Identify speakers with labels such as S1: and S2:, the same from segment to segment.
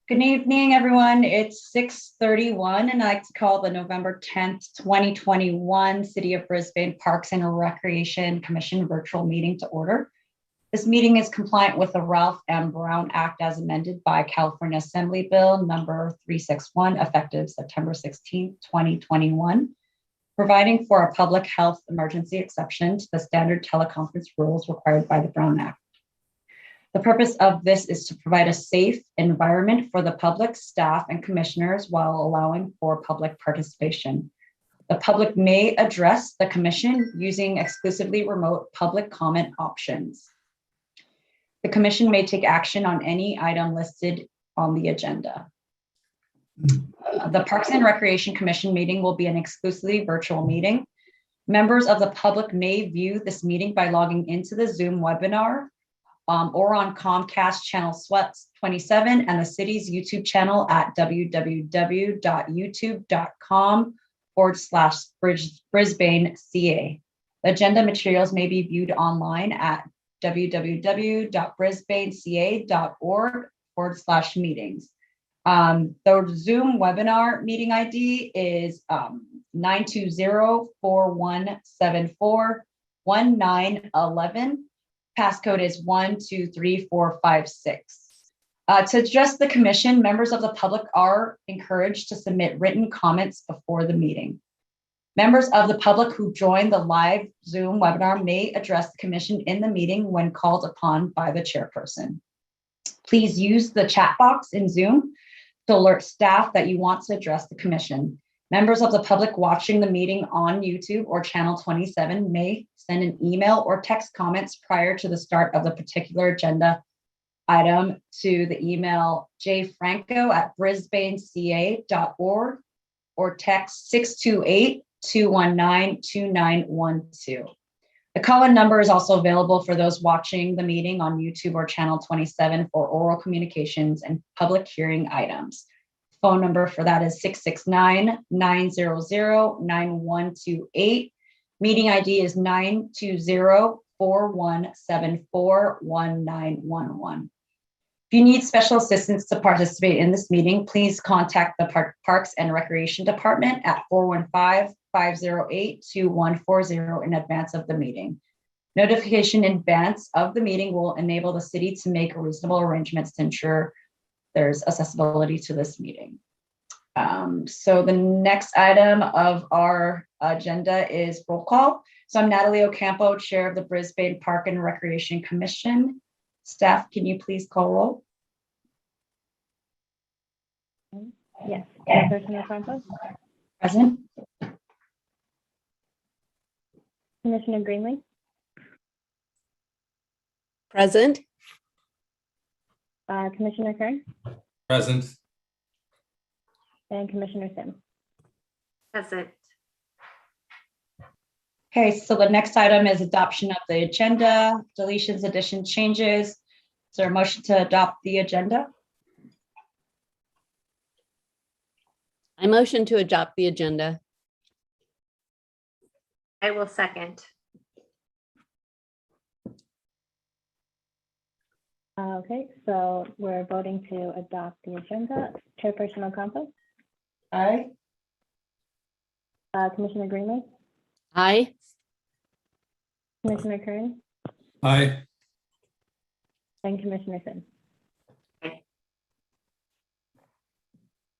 S1: Good evening, everyone. It's 6:31, and I'd like to call the November 10th, 2021 City of Brisbane Parks and Recreation Commission virtual meeting to order. This meeting is compliant with the Ralph M. Brown Act as amended by California Assembly Bill number 361, effective September 16th, 2021, providing for a public health emergency exception to the standard teleconference rules required by the Brown Act. The purpose of this is to provide a safe environment for the public, staff, and commissioners while allowing for public participation. The public may address the commission using exclusively remote public comment options. The commission may take action on any item listed on the agenda. The Parks and Recreation Commission meeting will be an exclusively virtual meeting. Members of the public may view this meeting by logging into the Zoom webinar or on Comcast channel SWETS 27 and the city's YouTube channel at www.youtube.com/Brisbane CA. The agenda materials may be viewed online at www.brisbaneca.org/meetings. The Zoom webinar meeting ID is 920-4174-1911. Passcode is 123456. To address the commission, members of the public are encouraged to submit written comments before the meeting. Members of the public who join the live Zoom webinar may address the commission in the meeting when called upon by the chairperson. Please use the chat box in Zoom to alert staff that you want to address the commission. Members of the public watching the meeting on YouTube or channel 27 may send an email or text comments prior to the start of the particular agenda item to the email jfranco@brisbaneca.org or text 628-219-2912. The call-in number is also available for those watching the meeting on YouTube or channel 27 for oral communications and public hearing items. Phone number for that is 669-900-9128. Meeting ID is 920-4174-1911. If you need special assistance to participate in this meeting, please contact the Parks and Recreation Department at 415-508-2140 in advance of the meeting. Notification in advance of the meeting will enable the city to make reasonable arrangements to ensure there's accessibility to this meeting. So the next item of our agenda is roll call. So I'm Natalie Ocampo, Chair of the Brisbane Park and Recreation Commission. Staff, can you please call roll?
S2: Yes. Chairperson Ocampo.
S1: Present.
S2: Commissioner Greenlee.
S3: Present.
S2: Commissioner Kern.
S4: Present.
S2: And Commissioner Sim.
S5: Present.
S1: Okay, so the next item is adoption of the agenda, deletions, additions, changes. Is there a motion to adopt the agenda?
S3: I motion to adopt the agenda.
S5: I will second.
S2: Okay, so we're voting to adopt the agenda. Chairperson Ocampo.
S1: Aye.
S2: Commissioner Greenlee.
S3: Aye.
S2: Commissioner Kern.
S4: Aye.
S2: And Commissioner Sim.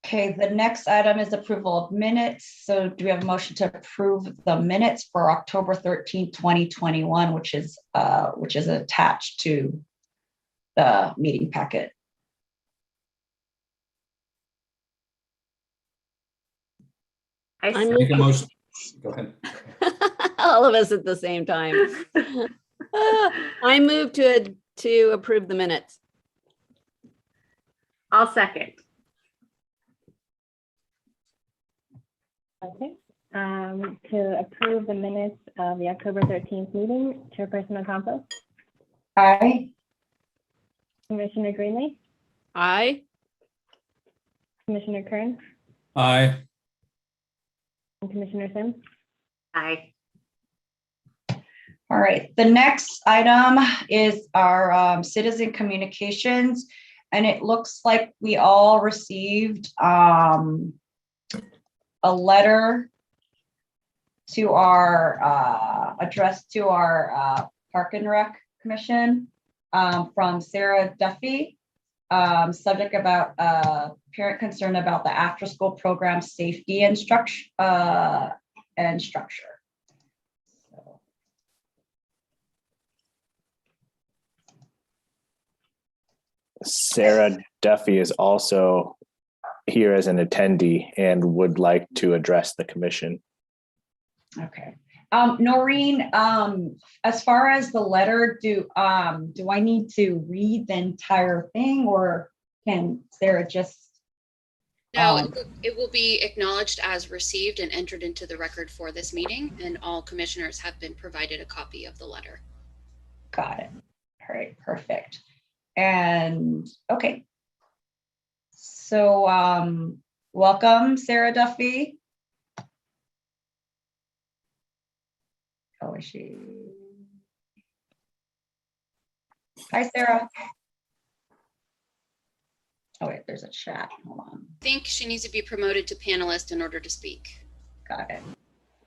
S1: Okay, the next item is approval of minutes. So do we have a motion to approve the minutes for October 13th, 2021, which is attached to the meeting packet?
S5: I
S3: I'm
S4: Make a motion. Go ahead.
S3: all of us at the same time. I move to approve the minutes.
S5: I'll second.
S2: Okay. To approve the minutes of the October 13th meeting, Chairperson Ocampo.
S1: Aye.
S2: Commissioner Greenlee.
S3: Aye.
S2: Commissioner Kern.
S4: Aye.
S2: And Commissioner Sim.
S5: Aye.
S1: All right, the next item is our citizen communications. And it looks like we all received a letter to our addressed to our Park and Rec Commission from Sarah Duffy, subject about parent concern about the after-school program safety and structure. So,
S6: Sarah Duffy is also here as an attendee and would like to address the commission.
S1: okay. Noreen, as far as the letter, do I need to read the entire thing, or can Sarah just?
S7: No, it will be acknowledged as received and entered into the record for this meeting, and all commissioners have been provided a copy of the letter.
S1: Got it. All right, perfect. And okay. So welcome, Sarah Duffy. Oh, is she? Hi, Sarah. Oh, wait, there's a chat. Hold on.
S7: I think she needs to be promoted to panelist in order to speak.
S1: Got it.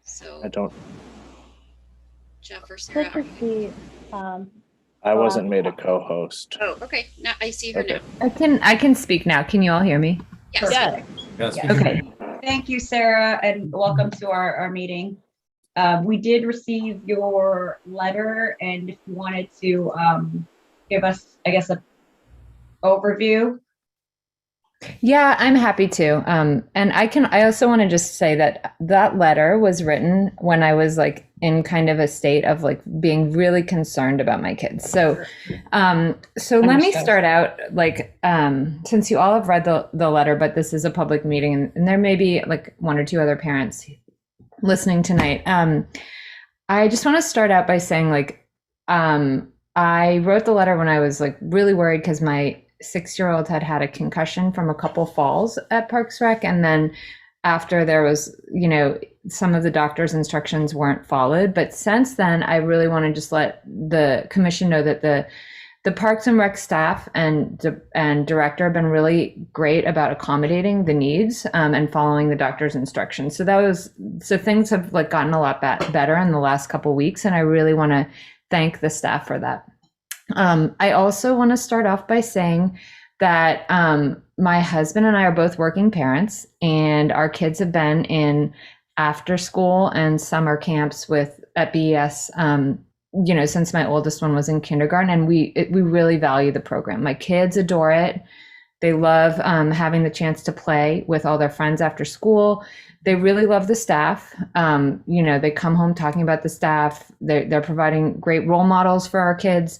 S7: So
S6: I don't,
S7: Jeff or Sarah.
S2: This is the,
S6: I wasn't made a co-host.
S7: Oh, okay. Now I see her
S6: Okay.
S7: now.
S8: I can speak now. Can you all hear me?
S7: Yes.
S1: Perfect.
S4: Yes.
S1: Yeah.
S8: Okay.
S1: Thank you, Sarah, and welcome to our meeting. We did receive your letter, and if you wanted to give us, I guess, a overview.
S8: Yeah, I'm happy to. And I also want to just say that that letter was written when I was like in kind of a state of like being really concerned about my kids. So, let me
S1: Understood.
S8: start out like, since you all have read the letter, but this is a public meeting and there may be like one or two other parents listening tonight. I just want to start out by saying like, I wrote the letter when I was like really worried because my 6-year-old had a concussion from a couple falls at Parks Rec. And then after there was, some of the doctor's instructions weren't followed. But since then, I really want to just let the commission know that the Parks and Rec staff and director have been really great about accommodating the needs and following the doctor's instructions. So things have like gotten a lot better in the last couple weeks. And I really want to thank the staff for that. I also want to start off by saying that my husband and I are both working parents, and our kids have been in after school and summer camps at BES, since my oldest one was in kindergarten, and we really value the program. My kids adore it. They love having the chance to play with all their friends after school. They really love the staff. They come home talking about the staff. They're providing great role models for our kids.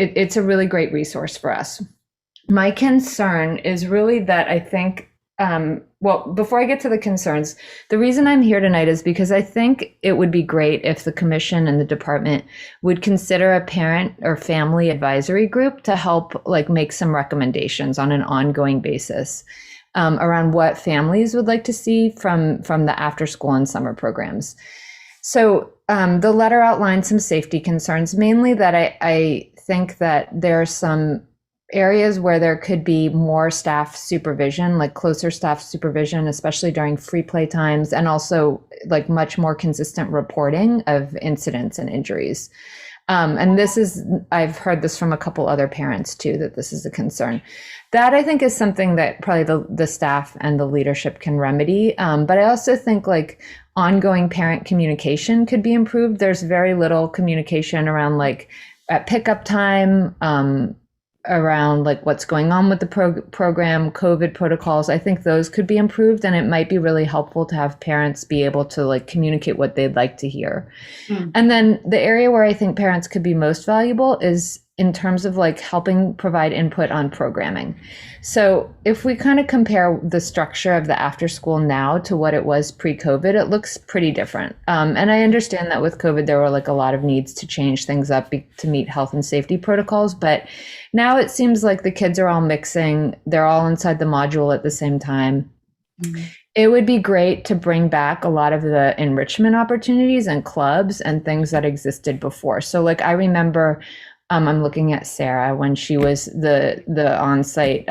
S8: It's a really great resource for us. My concern is really that I think, before I get to the concerns, the reason I'm here tonight is because I think it would be great if the commission and the department would consider a parent or family advisory group to help like make some recommendations on an ongoing basis around what families would like to see from the after school and summer programs. So the letter outlines some safety concerns, mainly that I think that there are some areas where there could be more staff supervision, like closer staff supervision, especially during free play times, and also like much more consistent reporting of incidents and injuries. And I've heard this from a couple other parents too, that this is a concern. That I think is something that probably the staff and the leadership can remedy. But I also think like ongoing parent communication could be improved. There's very little communication around like at pickup time, around like what's going on with the program, COVID protocols. I think those could be improved, and it might be really helpful to have parents be able to like communicate what they'd like to hear. And then the area where I think parents could be most valuable is in terms of like helping provide input on programming. So if we kind of compare the structure of the after school now to what it was pre-COVID, it looks pretty different. And I understand that with COVID, there were like a lot of needs to change things up to meet health and safety protocols. But now it seems like the kids are all mixing. They're all inside the module at the same time. It would be great to bring back a lot of the enrichment opportunities and clubs and things that existed before. So like I remember I'm looking at Sarah when she was the on-site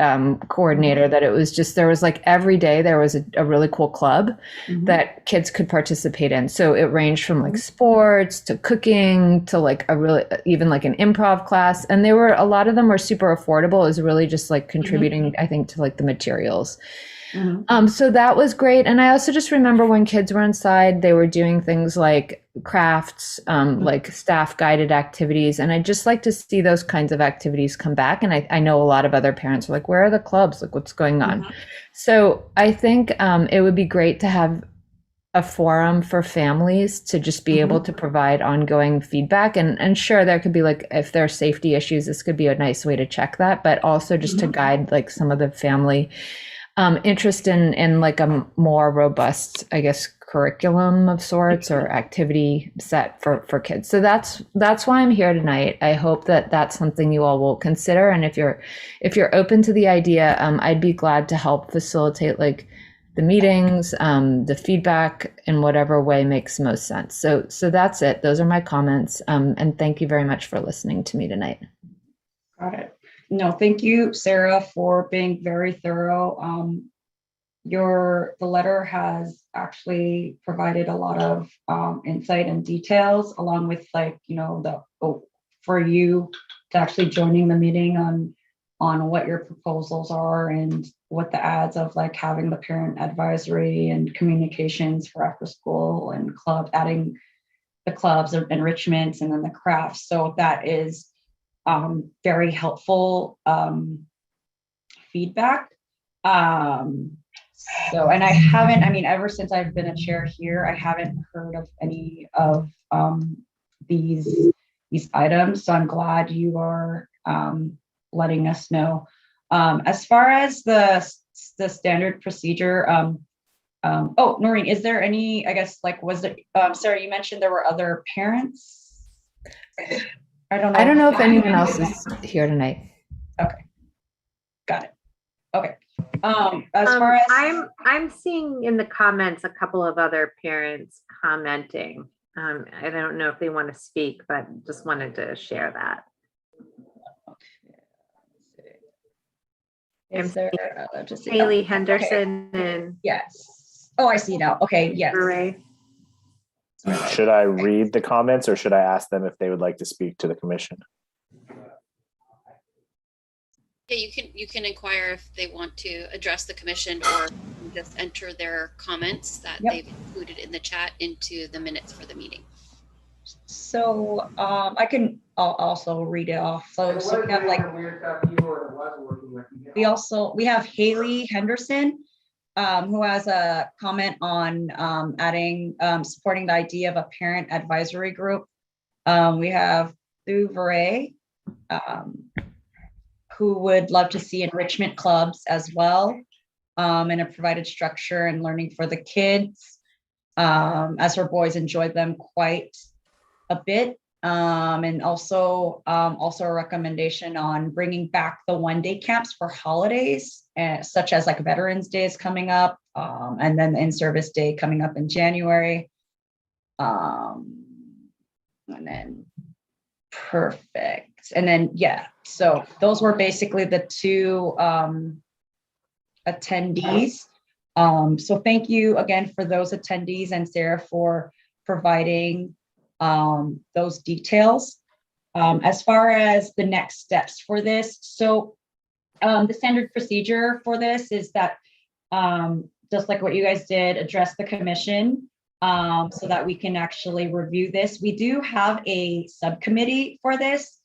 S8: coordinator, that it was just, there was like every day there was a really cool club that kids could participate in. So it ranged from like sports to cooking to like a really, even like an improv class. And they were, a lot of them were super affordable. It was really just like contributing, I think, to like the materials. So that was great. And I also just remember when kids were inside, they were doing things like crafts, like staff guided activities. And I just like to see those kinds of activities come back. And I know a lot of other parents are like, where are the clubs? Like, what's going on? So I think it would be great to have a forum for families to just be able to provide ongoing feedback. And sure, there could be like, if there are safety issues, this could be a nice way to check that, but also just to guide like some of the family interest in like a more robust, I guess, curriculum of sorts or activity set for kids. So that's why I'm here tonight. I hope that that's something you all will consider. And if you're open to the idea, I'd be glad to help facilitate like the meetings, the feedback in whatever way makes most sense. So that's it. Those are my comments. And thank you very much for listening to me tonight.
S1: Got it. No, thank you, Sarah, for being very thorough. The letter has actually provided a lot of insight and details, along with like, for you to actually joining the meeting on what your proposals are and what the ads of like having the parent advisory and communications for after school and club, adding the clubs of enrichments and then the crafts. So that is very helpful feedback. So, and I haven't, ever since I've been a chair here, I haven't heard of any of these items. So I'm glad you are letting us know. As far as the standard procedure, Noreen, is there any, I guess, like, was it, Sarah, you mentioned there were other parents? I don't know
S8: if anyone else is here tonight.
S1: Okay. Got it. Okay. As far as
S5: I'm seeing in the comments a couple of other parents commenting. I don't know if they want to speak, but just wanted to share that.
S1: is there just
S5: Haley Henderson and
S1: yes. Oh, I see now. Okay. Yes.
S5: Ray.
S6: Should I read the comments or should I ask them if they would like to speak to the commission?
S7: Yeah, you can inquire if they want to address the commission or just enter their comments that they've included in the chat into the minutes for the meeting.
S1: So I'll also read it off. So we have like we have Haley Henderson, who has a comment on adding supporting the idea of a parent advisory group. We have Thuveray, who would love to see enrichment clubs as well, and a provided structure and learning for the kids, as her boys enjoyed them quite a bit. And also a recommendation on bringing back the one-day camps for holidays, such as like Veterans Day is coming up, and then the in-service day coming up in January. And then perfect. And then, so those were basically the two attendees. So thank you again for those attendees and Sarah for providing those details. As far as the next steps for this, so the standard procedure for this is that just like what you guys did, address the commission so that we can actually review this. We do have a subcommittee for this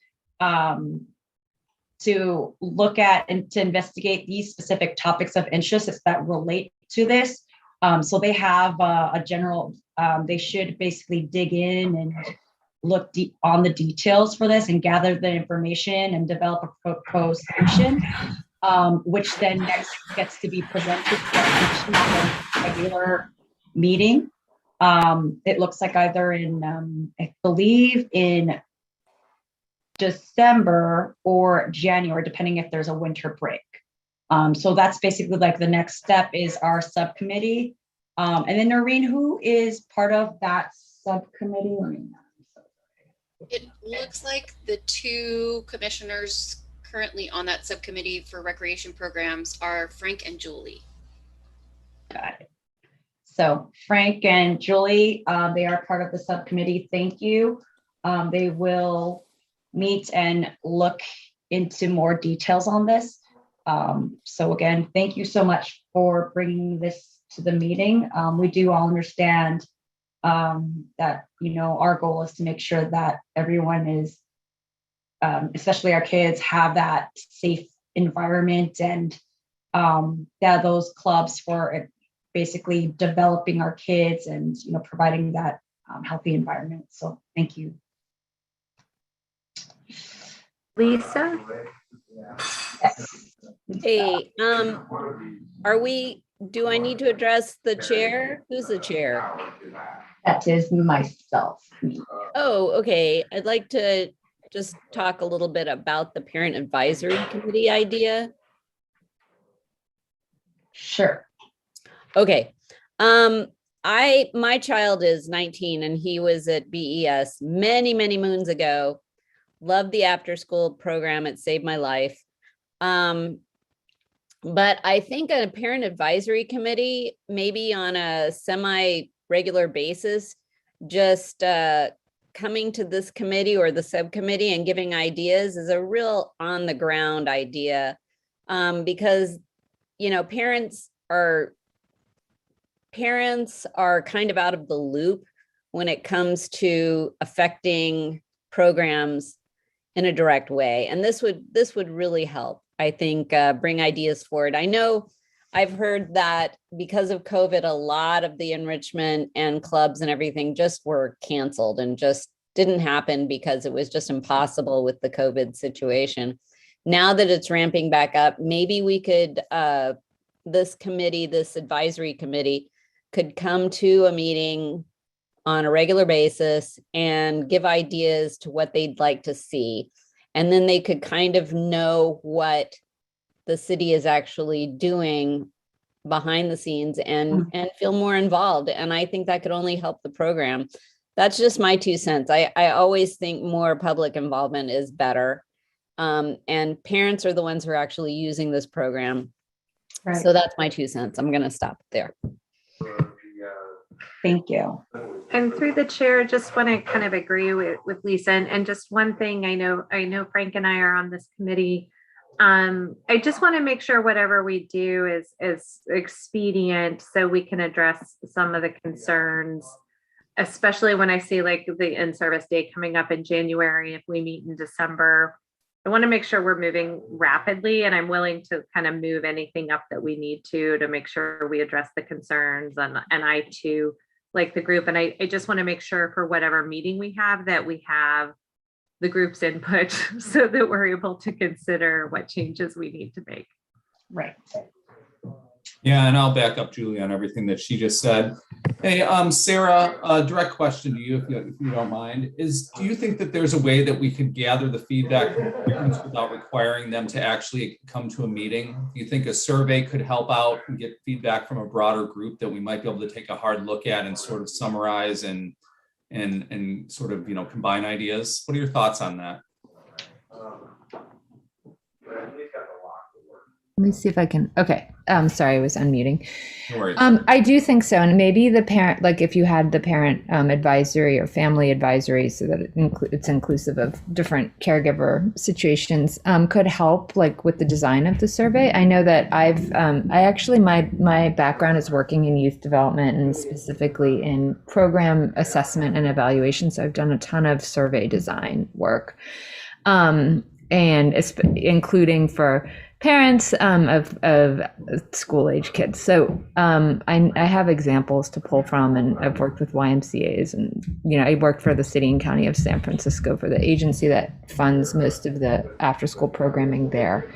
S1: to look at and to investigate these specific topics of interest that relate to this. So they have a general, they should basically dig in and look deep on the details for this and gather the information and develop a proposed solution, which then next gets to be presented to the regular meeting. It looks like either in, I believe in December or January, depending if there's a winter break. So that's basically like the next step is our subcommittee. And then Noreen, who is part of that subcommittee?
S7: It looks like the two commissioners currently on that subcommittee for recreation programs are Frank and Julie.
S1: Got it. So Frank and Julie, they are part of the subcommittee. Thank you. They will meet and look into more details on this. So again, thank you so much for bringing this to the meeting. We do all understand that, our goal is to make sure that everyone is, especially our kids, have that safe environment, and that those clubs for basically developing our kids and, providing that healthy environment. So thank you.
S5: Lisa?
S1: Yes.
S3: Hey, do I need to address the chair? Who's the chair?
S1: That is myself.
S3: Oh, okay. I'd like to just talk a little bit about the parent advisory committee idea.
S1: Sure.
S3: Okay. My child is 19 and he was at BES many, many moons ago. Loved the after school program. It saved my life. But I think a parent advisory committee, maybe on a semi-regular basis, just coming to this committee or the subcommittee and giving ideas is a real on the ground idea. Because, parents are kind of out of the loop when it comes to affecting programs in a direct way. And this would really help, I think, bring ideas forward. I know I've heard that because of COVID, a lot of the enrichment and clubs and everything just were canceled and just didn't happen because it was just impossible with the COVID situation. Now that it's ramping back up, maybe we could, this advisory committee could come to a meeting on a regular basis and give ideas to what they'd like to see. And then they could kind of know what the city is actually doing behind the scenes and feel more involved. And I think that could only help the program. That's just my 2 cents. I always think more public involvement is better. And parents are the ones who are actually using this program.
S1: Right.
S3: So that's my 2 cents. I'm going to stop there.
S1: Thank you.
S5: And through the chair, just want to kind of agree with Lisa. And just one thing, I know Frank and I are on this committee. I just want to make sure whatever we do is expedient so we can address some of the concerns, especially when I see like the in-service day coming up in January. If we meet in December, I want to make sure we're moving rapidly, and I'm willing to kind of move anything up that we need to make sure we address the concerns. And I too like the group. And I just want to make sure for whatever meeting we have that we have the group's input so that we're able to consider what changes we need to make.
S1: Right.
S4: Yeah, and I'll back up Julie on everything that she just said. Hey, Sarah, a direct question to you, if you don't mind, is do you think that there's a way that we could gather the feedback from parents without requiring them to actually come to a meeting? Do you think a survey could help out and get feedback from a broader group that we might be able to take a hard look at and sort of summarize and sort of, combine ideas? What are your thoughts on that?
S8: Let me see if I can. Okay. Sorry, I was unmuting.
S4: No worries.
S8: I do think so. And maybe the parent, like if you had the parent advisory or family advisory, so that it's inclusive of different caregiver situations, could help like with the design of the survey. I know that my background is working in youth development and specifically in program assessment and evaluation. So I've done a ton of survey design work, and including for parents of school age kids. So I have examples to pull from, and I've worked with YMCAs, and I worked for the city and county of San Francisco for the agency that funds most of the after school programming there.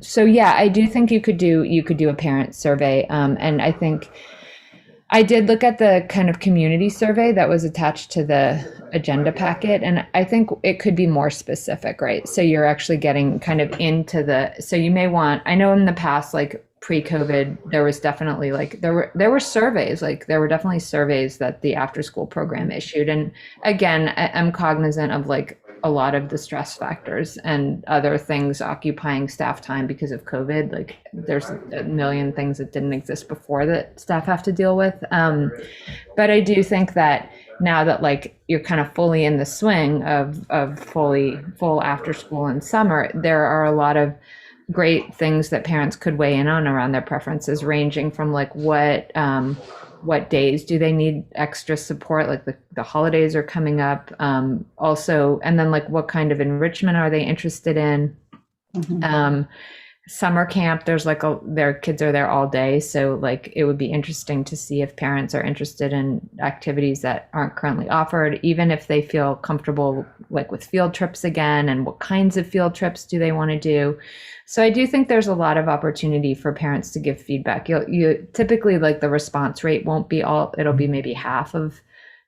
S8: So yeah, I do think you could do a parent survey, and I think I did look at the kind of community survey that was attached to the agenda packet, and I think it could be more specific, right? So you're actually getting kind of into so you may want, I know in the past, like pre-COVID, there was definitely like, there were surveys, like there were definitely surveys that the after school program issued. And again, I'm cognizant of like a lot of the stress factors and other things occupying staff time because of COVID. Like there's a million things that didn't exist before that staff have to deal with. But I do think that now that like you're kind of fully in the swing of full after school and summer, there are a lot of great things that parents could weigh in on around their preferences, ranging from like what days do they need extra support, like the holidays are coming up, also, and then like what kind of enrichment are they interested in. Summer camp, there's like their kids are there all day, so like it would be interesting to see if parents are interested in activities that aren't currently offered, even if they feel comfortable like with field trips again, and what kinds of field trips do they want to do. So I do think there's a lot of opportunity for parents to give feedback. You typically, like the response rate won't be it'll be maybe half of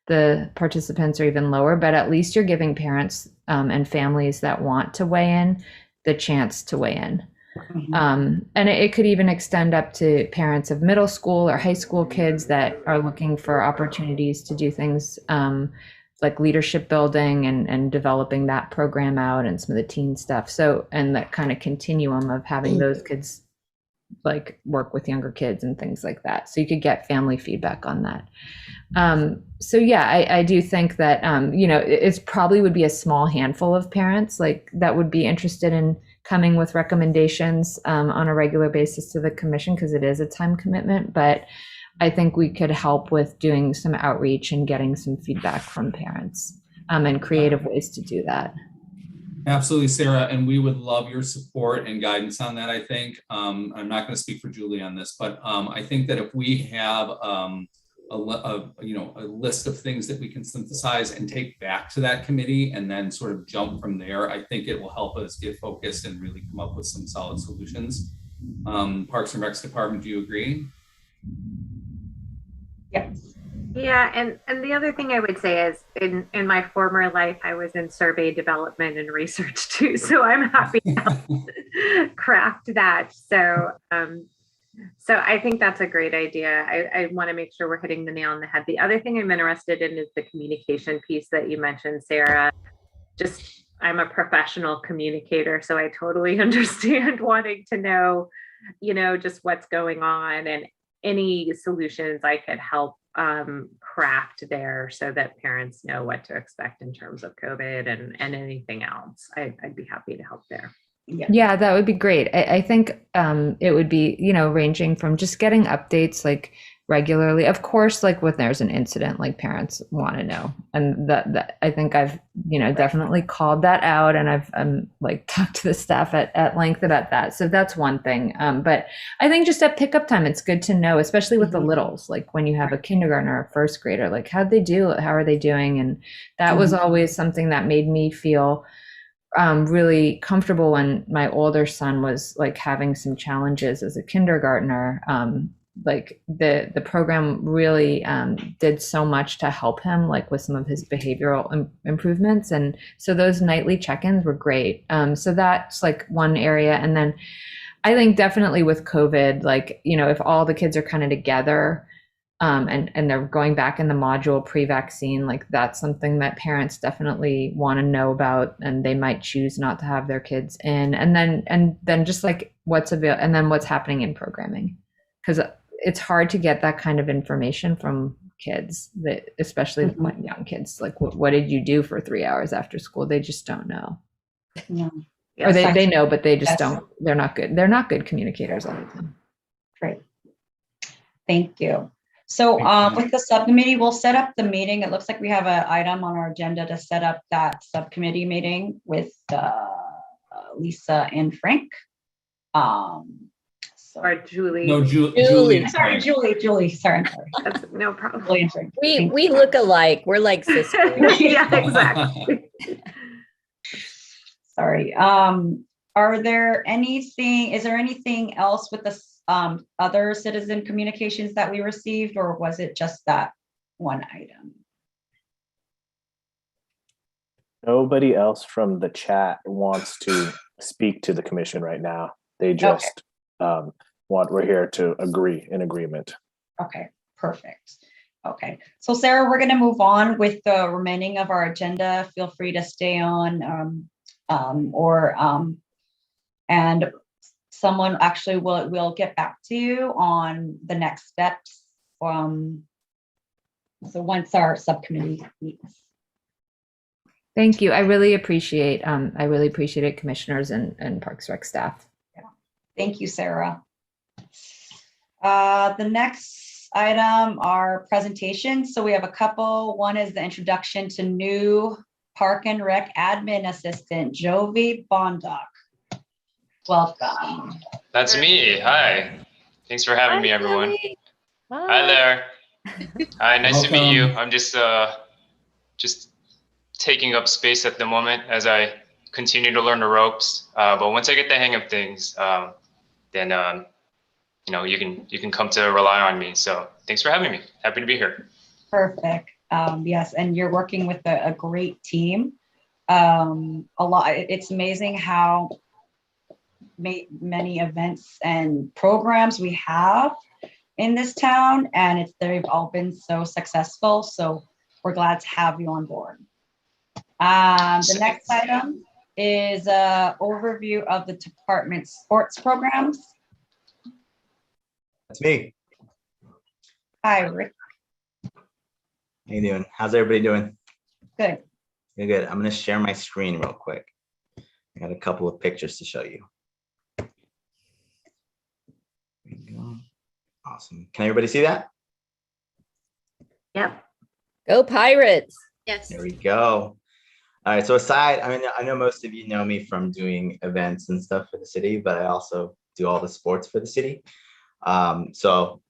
S8: the participants or even lower, but at least you're giving parents and families that want to weigh in the chance to weigh in. And it could even extend up to parents of middle school or high school kids that are looking for opportunities to do things like leadership building and developing that program out, and some of the teen stuff. So, and that kind of continuum of having those kids like work with younger kids and things like that. So you could get family feedback on that. So yeah, I do think that, it's probably would be a small handful of parents like that would be interested in coming with recommendations on a regular basis to the commission, because it is a time commitment. But I think we could help with doing some outreach and getting some feedback from parents and creative ways to do that.
S4: Absolutely, Sarah, and we would love your support and guidance on that. I think I'm not going to speak for Julie on this, but I think that if we have a list of things that we can synthesize and take back to that committee and then sort of jump from there, I think it will help us get focused and really come up with some solid solutions. Parks and Recs Department, do you agree?
S1: Yes.
S5: Yeah, and the other thing I would say is in my former life, I was in survey development and research too. So I'm happy to craft that. So I think that's a great idea. I want to make sure we're hitting the nail on the head. The other thing I'm interested in is the communication piece that you mentioned, Sarah. Just, I'm a professional communicator, so I totally understand wanting to know, just what's going on and any solutions I could help craft there so that parents know what to expect in terms of COVID and anything else. I'd be happy to help there.
S8: Yeah, that would be great. I think it would be, ranging from just getting updates like regularly. Of course, like when there's an incident, like parents want to know. And that I think I've, definitely called that out, and I've like talked to the staff at length about that. So that's one thing. But I think just at pickup time, it's good to know, especially with the littles, like when you have a kindergartner or first grader, like how'd they do? How are they doing? And that was always something that made me feel really comfortable when my older son was like having some challenges as a kindergartner. Like the program really did so much to help him, like with some of his behavioral improvements. And so those nightly check-ins were great. So that's like one area. And then I think definitely with COVID, like, if all the kids are kind of together and they're going back in the module pre-vaccine, like that's something that parents definitely want to know about, and they might choose not to have their kids in. And then just like what's available, and then what's happening in programming, because it's hard to get that kind of information from kids, that especially young kids. Like, what did you do for 3 hours after school? They just don't know.
S1: Yeah.
S8: Or they know, but they just don't. They're not good. They're not good communicators all the time.
S1: Great. Thank you. So with the subcommittee, we'll set up the meeting. It looks like we have an item on our agenda to set up that subcommittee meeting with Lisa and Frank.
S5: Or Julie.
S4: No, Julie.
S1: Sorry, Julie. Sorry.
S5: That's no problem.
S1: Julie and Frank.
S3: We look alike. We're like sisters.
S5: Yeah, exactly.
S1: Sorry. Is there anything else with other citizen communications that we received, or was it just that one item?
S6: Nobody else from the chat wants to speak to the commission right now. They just we're here to agree in agreement.
S1: Okay, perfect. Okay, so Sarah, we're going to move on with the remaining of our agenda. Feel free to stay on, and someone actually will get back to you on the next steps. So once our subcommittee meets.
S8: Thank you. I really appreciate it, commissioners and Parks Rec staff.
S1: Yeah. Thank you, Sarah. The next item are presentations. So we have a couple. One is the introduction to new Park and Rec admin assistant, Jovi Bondoc. Welcome.
S9: That's me. Hi. Thanks for having me, everyone. Hi there. Hi, nice to meet you. I'm just taking up space at the moment as I continue to learn the ropes. But once I get the hang of things, then you can come to rely on me. So thanks for having me. Happy to be here.
S1: Perfect. Yes, and you're working with a great team. It's amazing how many events and programs we have in this town, and they've all been so successful. So we're glad to have you on board. The next item is an overview of the department's sports programs.
S10: That's me.
S1: Hi, Rick.
S10: How you doing? How's everybody doing?
S1: Good.
S10: Good. I'm going to share my screen real quick. I got a couple of pictures to show you. There we go. Awesome. Can everybody see that?
S5: Yep.
S3: Go Pirates.
S7: Yes.
S10: There we go. All right. So I know most of you know me from doing events and stuff for the city, but I also do all the sports for the city. So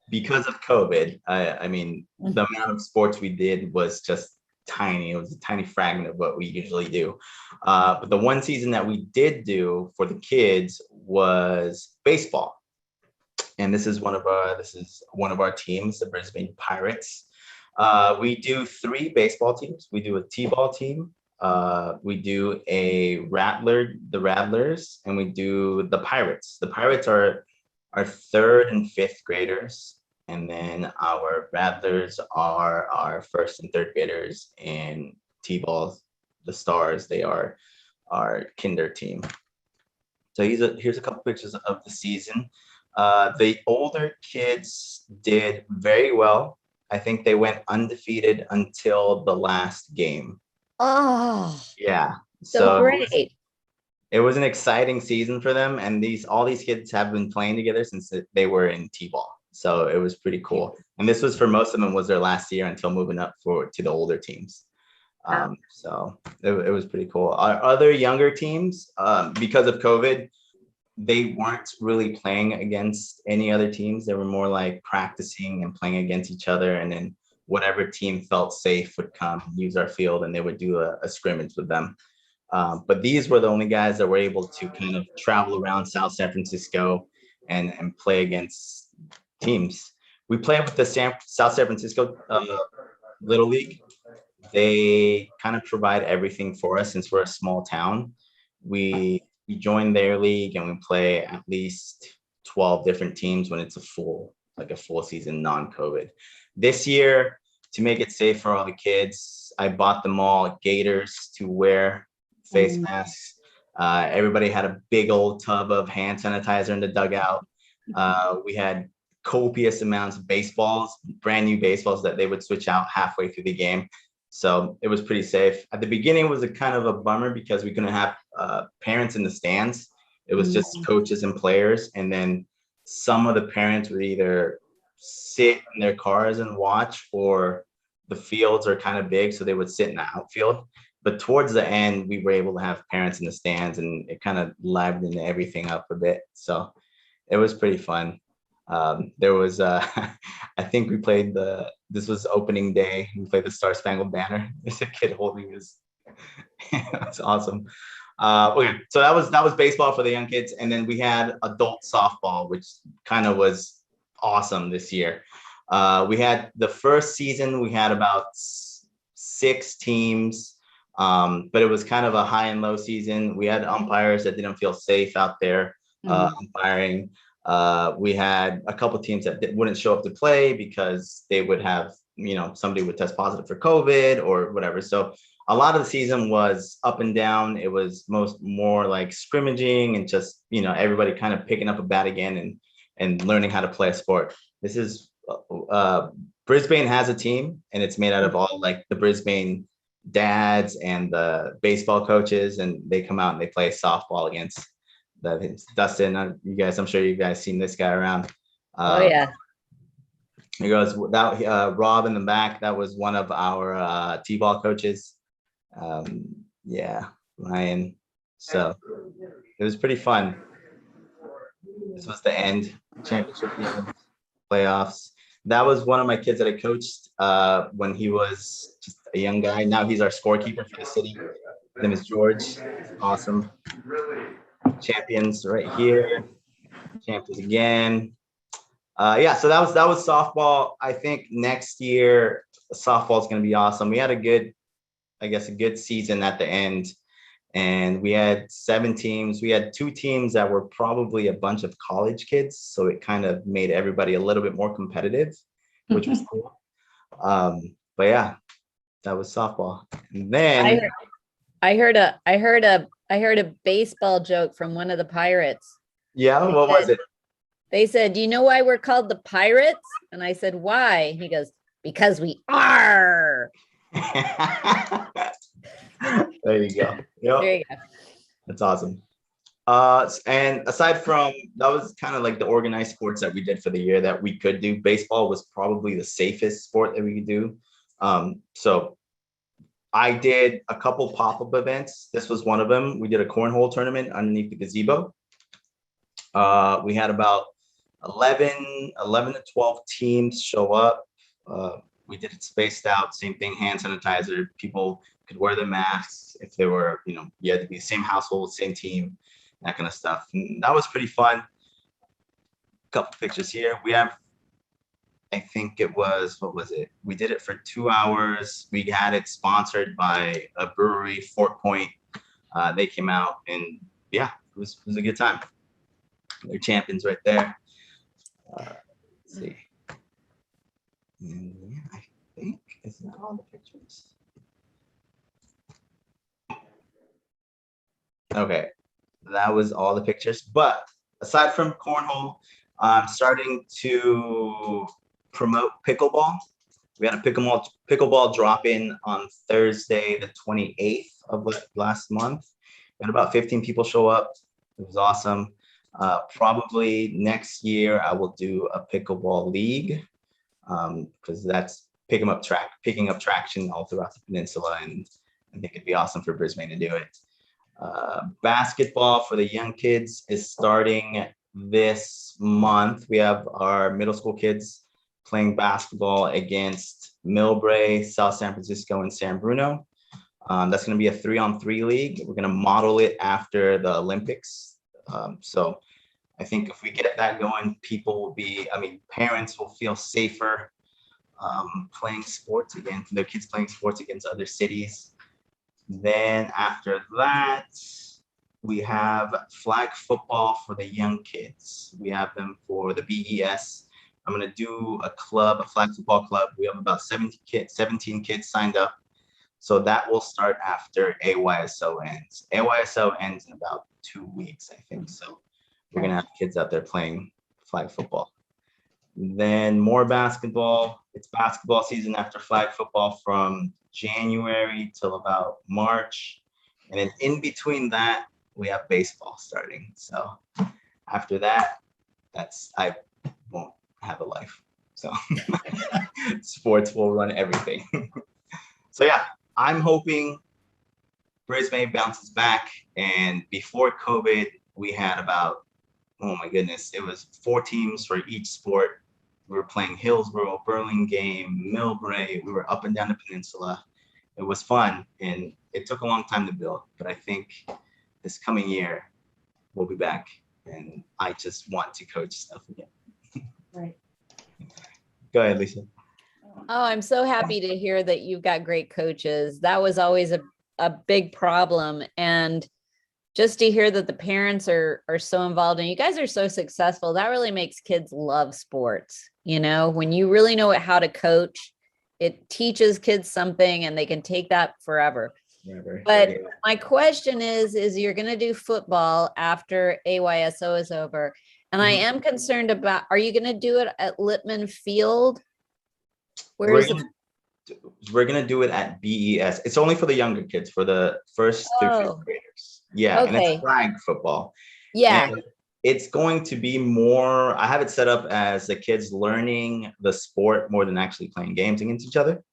S10: because of COVID, the amount of sports we did was just tiny. It was a tiny fragment of what we usually do. But the one season that we did do for the kids was baseball. And this is one of our teams, the Brisbane Pirates. We do 3 baseball teams. We do a T-ball team. We do the Rattlers, and we do the Pirates. The Pirates are our 3rd and 5th graders, and then our Rattlers are our 1st and 3rd graders, and T-balls, the Stars, they are our kinder team. So here's a couple pictures of the season. The older kids did very well. I think they went undefeated until the last game.
S3: Oh,
S10: Yeah.
S3: so great.
S10: It was an exciting season for them, and all these kids have been playing together since they were in T-ball. So it was pretty cool. And this was, for most of them, was their last year until moving up to the older teams. So it was pretty cool. Our other younger teams, because of COVID, they weren't really playing against any other teams. They were more like practicing and playing against each other. And then whatever team felt safe would come use our field, and they would do a scrimmage with them. But these were the only guys that were able to kind of travel around South San Francisco and play against teams. We played with the South San Francisco Little League. They kind of provide everything for us since we're a small town. We join their league and we play at least 12 different teams when it's a full season non-COVID. This year, to make it safe for all the kids, I bought them all gaiters to wear, face masks. Everybody had a big old tub of hand sanitizer in the dugout. We had copious amounts of baseballs, brand new baseballs that they would switch out halfway through the game. So it was pretty safe. At the beginning, it was a kind of a bummer because we couldn't have parents in the stands. It was just coaches and players. And then some of the parents would either sit in their cars and watch, or the fields are kind of big, so they would sit in the outfield. But towards the end, we were able to have parents in the stands, and it kind of livened everything up a bit. So it was pretty fun. There was, I think we played this was opening day. We played the Star Spangled Banner. There's a kid holding his, that's awesome. Okay, so that was baseball for the young kids, and then we had adult softball, which kind of was awesome this year. We had the first season, we had about 6 teams, but it was kind of a high and low season. We had umpires that didn't feel safe out there umpiring. We had a couple teams that wouldn't show up to play because they would have, somebody would test positive for COVID or whatever. So a lot of the season was up and down. It was more like scrimmaging and just, everybody kind of picking up a bat again and learning how to play a sport. This is Brisbane has a team, and it's made out of all like the Brisbane dads and the baseball coaches, and they come out and they play softball against Dustin. You guys, I'm sure you guys seen this guy around.
S3: Oh yeah.
S10: He goes that Rob in the back. That was one of our T-ball coaches. Yeah, Ryan. So it was pretty fun. This was the end championship game, playoffs. That was one of my kids that I coached when he was just a young guy. Now he's our scorekeeper for the city. His name is George. He's awesome. Champions right here. Champions again. Yeah, so that was softball. I think next year softball is going to be awesome. We had a good season at the end, and we had 7 teams. We had 2 teams that were probably a bunch of college kids, so it kind of made everybody a little bit more competitive, which was cool. But yeah, that was softball. And then
S3: I heard a baseball joke from one of the Pirates.
S10: Yeah, what was it?
S3: They said, "Do you know why we're called the Pirates?" And I said, "Why?" He goes, "Because we are."
S10: There you go. Yep.
S3: There you go.
S10: That's awesome. And aside from that, was kind of like the organized sports that we did for the year that we could do. Baseball was probably the safest sport that we could do. So I did a couple pop-up events. This was one of them. We did a cornhole tournament underneath the gazebo. We had about 11 to 12 teams show up. We did it spaced out, same thing, hand sanitizer. People could wear their masks if they were, you had to be the same household, same team, that kind of stuff. And that was pretty fun. A couple pictures here. We have, I think it was, what was it? We did it for 2 hours. We had it sponsored by a brewery, Fort Point. They came out, and yeah, it was a good time. They're champions right there. Let's see. And yeah, I think, is that all the pictures? Okay, that was all the pictures. But aside from cornhole, I'm starting to promote pickleball. We had a pickleball drop-in on Thursday, the 28th of last month. We had about 15 people show up. It was awesome. Probably next year I will do a pickleball league, because that's picking up traction all throughout the peninsula, and I think it'd be awesome for Brisbane to do it. Basketball for the young kids is starting this month. We have our middle school kids playing basketball against Millbrae, South San Francisco, and San Bruno. That's going to be a 3-on-3 league. We're going to model it after the Olympics. So I think if we get that going, parents will feel safer playing sports again, their kids playing sports against other cities. Then after that, we have flag football for the young kids. We have them for the BES. I'm going to do a flag football club. We have about 17 kids signed up. So that will start after AYSO ends. AYSO ends in about 2 weeks, I think. So we're going to have kids out there playing flag football. Then more basketball. It's basketball season after flag football from January till about March. And then in between that, we have baseball starting. So after that, I won't have a life. So sports will run everything. So yeah, I'm hoping Brisbane bounces back. And before COVID, we had about, oh my goodness, it was 4 teams for each sport. We were playing Hillsborough, Burlingame, Millbrae. We were up and down the peninsula. It was fun, and it took a long time to build, but I think this coming year, we'll be back, and I just want to coach stuff again.
S1: Right.
S10: Go ahead, Lisa.
S3: Oh, I'm so happy to hear that you've got great coaches. That was always a big problem. And just to hear that the parents are so involved and you guys are so successful, that really makes kids love sports. You know, when you really know how to coach, it teaches kids something and they can take that forever. But my question is you're going to do football after AYSO is over. And I am concerned about, are you going to do it at Lipman Field? Where is it?
S10: We're gonna do it at BES. It's only for the younger kids, for the first through fifth graders. Yeah, and
S3: Okay.
S10: it's flag football.
S3: Yeah.
S10: And it's going to be more, I have it set up as the kids learning the sport more than actually playing games against each other.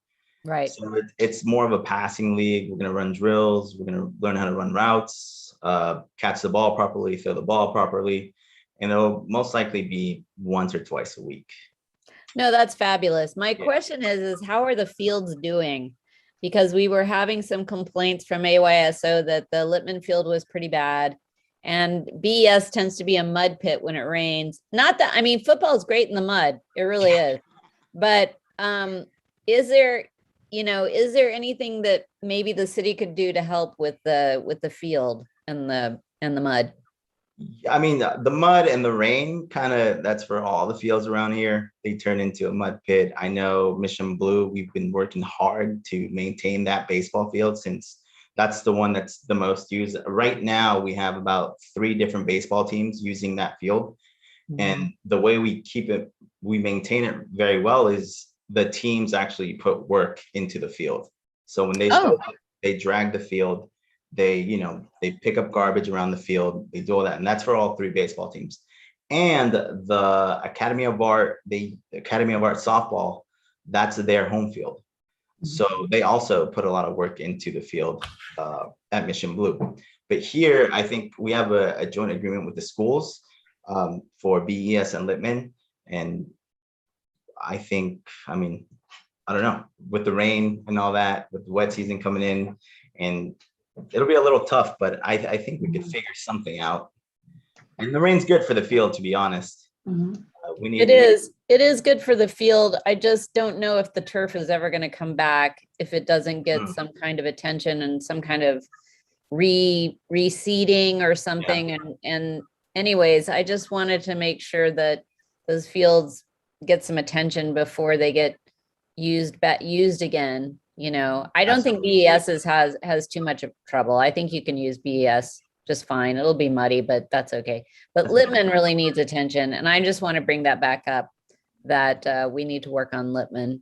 S3: Right.
S10: So it's more of a passing league. We're gonna run drills. We're gonna learn how to run routes, catch the ball properly, throw the ball properly, and it'll most likely be once or twice a week.
S3: No, that's fabulous. My question is how are the fields doing? Because we were having some complaints from AYSO that the Lipman field was pretty bad. And BES tends to be a mud pit when it rains. Not that, I mean, football is great in the mud. It really is. But is there anything that maybe the city could do to help with the field and the mud?
S10: I mean, the mud and the rain, kind of, that's for all the fields around here. They turn into a mud pit. I know Mission Blue, we've been working hard to maintain that baseball field since that's the one that's the most used. Right now, we have about 3 different baseball teams using that field. And the way we maintain it very well is the teams actually put work into the field. So when they show up, they drag the field. They pick up garbage around the field. They do all that. And that's for all 3 baseball teams. And the Academy of Art softball, that's their home field. So they also put a lot of work into the field at Mission Blue. But here, I think we have a joint agreement with the schools for BES and Lipman. And I don't know, with the rain and all that, with the wet season coming in, and it'll be a little tough, but I think we could figure something out. And the rain's good for the field, to be honest.
S3: It is good for the field. I just don't know if the turf is ever going to come back if it doesn't get some kind of attention and some kind of reseeding or something. Yeah. And anyways, I just wanted to make sure that those fields get some attention before they get used again. You know, I don't think BES has too much of trouble. I think you can use BES just fine. It'll be muddy, but that's okay. But Lipman really needs attention. And I just want to bring that back up, that we need to work on Lipman.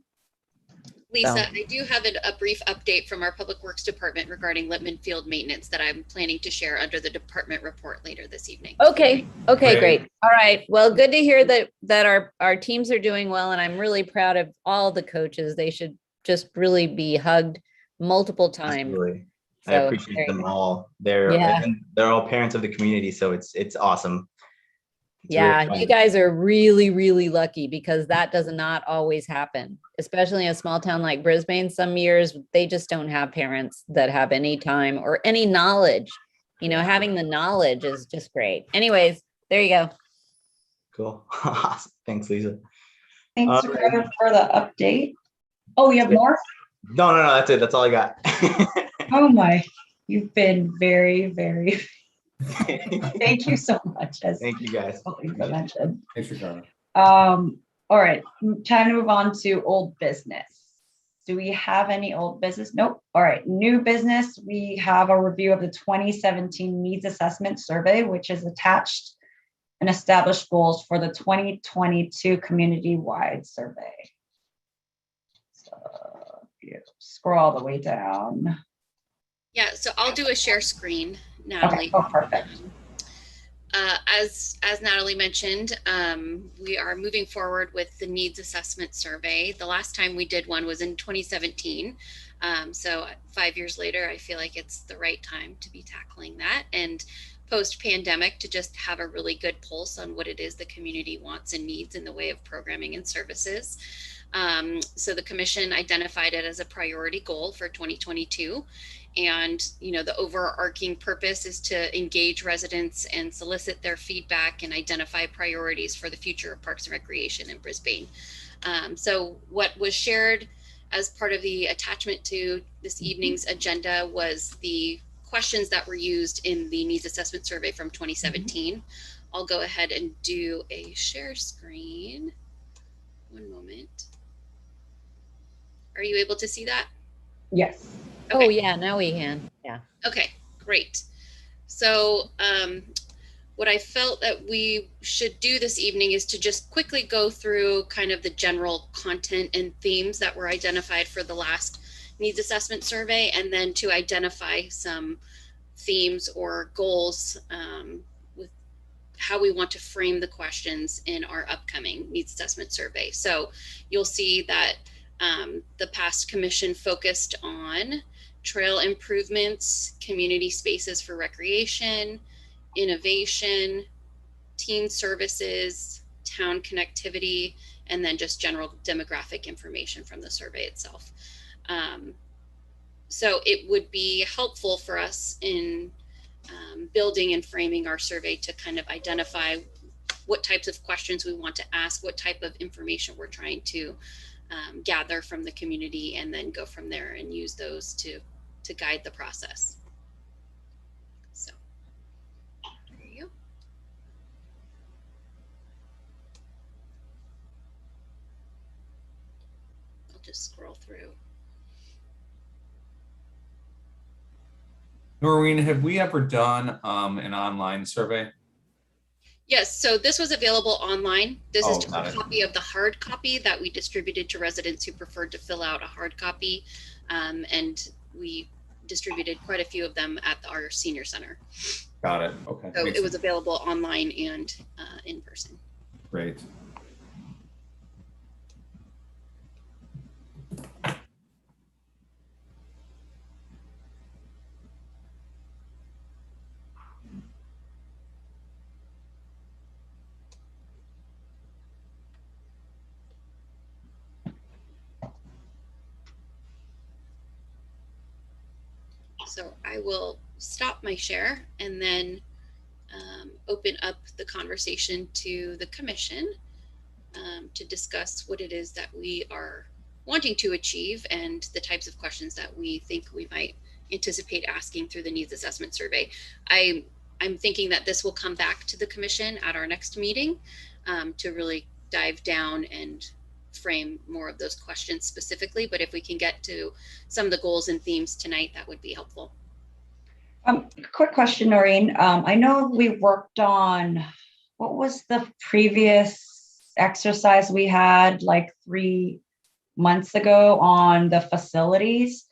S7: Lisa, I do have a brief update from our Public Works Department regarding Lipman field maintenance that I'm planning to share under the department report later this evening.
S3: Okay, great. All right. Well, good to hear that our teams are doing well. And I'm really proud of all the coaches. They should just really be hugged multiple times.
S10: Absolutely. I appreciate them all. They're all parents of the community, so it's awesome. It's really
S3: you guys are really, really lucky because that does not always happen, especially in a small town like Brisbane. Some years they just don't have parents that have any time or any knowledge. You know, having the knowledge is just great. Anyways, there you go.
S10: Cool. Thanks, Lisa.
S1: Thanks, Trevor, for the update. Oh, you have more?
S10: No, that's it. That's all I got.
S1: Oh my, you've been very, very, thank you so much.
S10: Thank you guys.
S1: Thanks for coming. All right, time to move on to old business. Do we have any old business? Nope. All right, new business. We have a review of the 2017 needs assessment survey, which is attached, and established goals for the 2022 community-wide survey. So you scroll all the way down.
S7: Yeah, so I'll do a share screen, Natalie.
S1: Okay. Oh, perfect.
S7: As Natalie mentioned, we are moving forward with the needs assessment survey. The last time we did one was in 2017. So 5 years later, I feel like it's the right time to be tackling that. And post-pandemic to just have a really good pulse on what it is the community wants and needs in the way of programming and services. So the commission identified it as a priority goal for 2022. And, you know, the overarching purpose is to engage residents and solicit their feedback and identify priorities for the future of Parks and Recreation in Brisbane. So what was shared as part of the attachment to this evening's agenda was the questions that were used in the needs assessment survey from 2017. I'll go ahead and do a share screen. One moment. Are you able to see that?
S1: Yes.
S7: Okay.
S3: Oh, yeah, now we can. Yeah.
S7: Okay, great. So what I felt that we should do this evening is to just quickly go through kind of the general content and themes that were identified for the last needs assessment survey, and then to identify some themes or goals with how we want to frame the questions in our upcoming needs assessment survey. So you'll see that the past commission focused on trail improvements, community spaces for recreation, innovation, teen services, town connectivity, and then just general demographic information from the survey itself. So it would be helpful for us in building and framing our survey to kind of identify what types of questions we want to ask, what type of information we're trying to gather from the community, and then go from there and use those to guide the process. So there you go. I'll just scroll through.
S4: Noreen, have we ever done an online survey?
S7: Yes, so this was available online. This is
S4: Oh,
S7: just
S4: got
S7: a
S4: it.
S7: copy of the hard copy that we distributed to residents who preferred to fill out a hard copy. And we distributed quite a few of them at our senior center.
S4: Got it. Okay.
S7: So
S4: Makes
S7: it was
S4: sense.
S7: available online and in person.
S4: Great.
S7: So I will stop my share and then open up the conversation to the commission to discuss what it is that we are wanting to achieve and the types of questions that we think we might anticipate asking through the needs assessment survey. I'm thinking that this will come back to the commission at our next meeting to really dive down and frame more of those questions specifically, but if we can get to some of the goals and themes tonight, that would be helpful.
S1: Quick question, Noreen. I know we worked on, what was the previous exercise we had like 3 months ago on the facilities?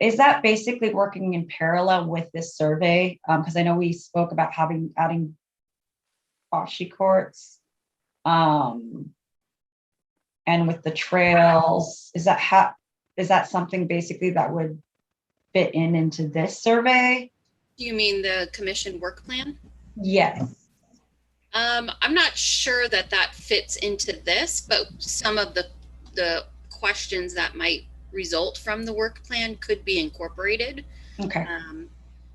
S1: Is that basically working in parallel with this survey? Because I know we spoke about adding bocce courts. And with the trails, is that something basically that would fit into this survey?
S7: Do you mean the commission work plan?
S1: Yes.
S7: I'm not sure that that fits into this, but some of the questions that might result from the work plan could be incorporated.
S1: Okay.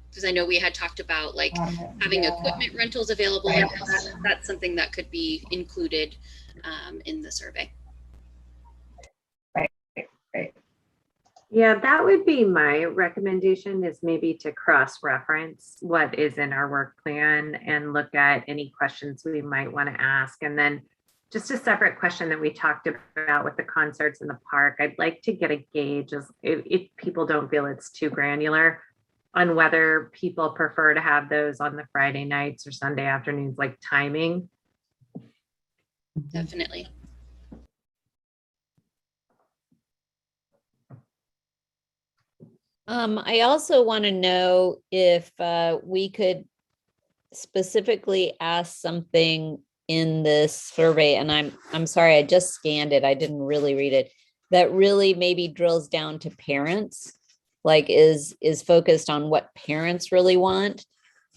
S7: Because I know we had talked about like having equipment rentals available.
S1: Right.
S7: And that's something that could be included in the survey.
S1: Right.
S5: Yeah, that would be my recommendation, is maybe to cross-reference what is in our work plan and look at any questions we might want to ask. And then just a separate question that we talked about with the concerts in the park, I'd like to get a gauge if people don't feel it's too granular on whether people prefer to have those on the Friday nights or Sunday afternoons, like timing.
S7: Definitely.
S3: I also want to know if we could specifically ask something in this survey, and I'm sorry, I just scanned it. I didn't really read it. That really maybe drills down to parents, like is focused on what parents really want.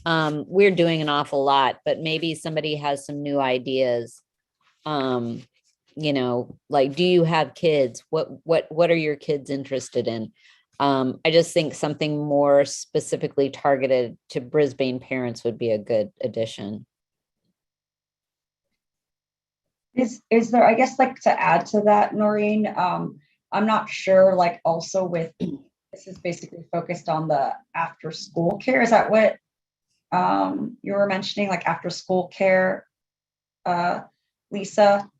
S3: we're doing an awful lot, but maybe somebody has some new ideas. You know, like, do you have kids? What are your kids interested in? I just think something more specifically targeted to Brisbane parents would be a good addition.
S1: Is there, I guess, like, to add to that, Noreen, I'm not sure, like, also with, this is basically focused on the after school care. Is that what you were mentioning, like after school care, Lisa?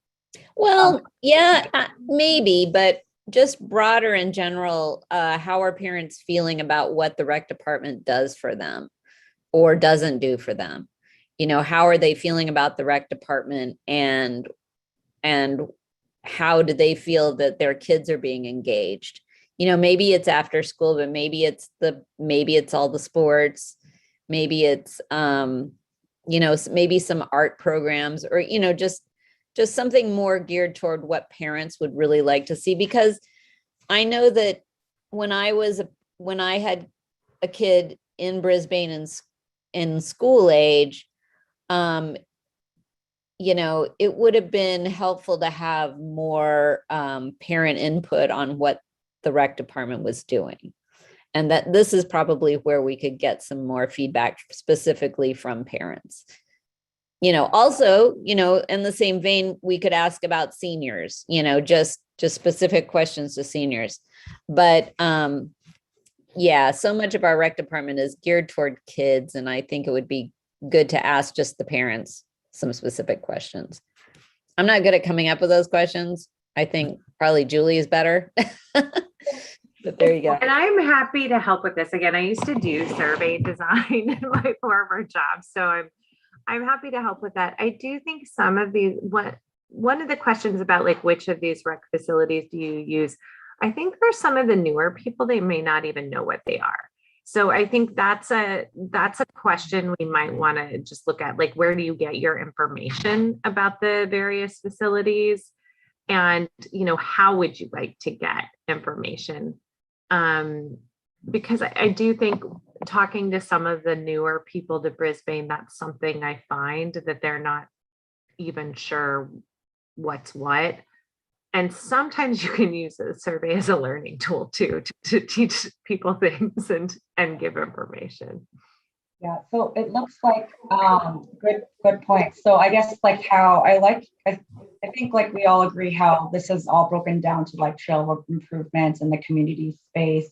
S3: Well, yeah, maybe, but just broader in general, how are parents feeling about what the rec department does for them or doesn't do for them? You know, how are they feeling about the rec department, and how do they feel that their kids are being engaged? You know, maybe it's after school, but maybe it's all the sports, maybe it's you know, maybe some art programs, or, you know, just something more geared toward what parents would really like to see. Because I know that when I had a kid in Brisbane and in school age, you know, it would have been helpful to have more parent input on what the rec department was doing. And that this is probably where we could get some more feedback specifically from parents. You know, also, you know, in the same vein, we could ask about seniors, you know, just specific questions to seniors. But yeah, so much of our rec department is geared toward kids, and I think it would be good to ask just the parents some specific questions. I'm not good at coming up with those questions. I think probably Julie is better. But there you go.
S5: And I'm happy to help with this. Again, I used to do survey design in my former job, so I'm happy to help with that. I do think some of these, one of the questions about like which of these rec facilities do you use? I think for some of the newer people, they may not even know what they are. So I think that's a question we might want to just look at, like, where do you get your information about the various facilities? And, you know, how would you like to get information? Because I do think talking to some of the newer people to Brisbane, that's something I find that they're not even sure what's what. And sometimes you can use a survey as a learning tool too, to teach people things and give information.
S1: Yeah, so it looks like good point. So I guess like how I think like we all agree how this is all broken down to like trail improvements in the community space,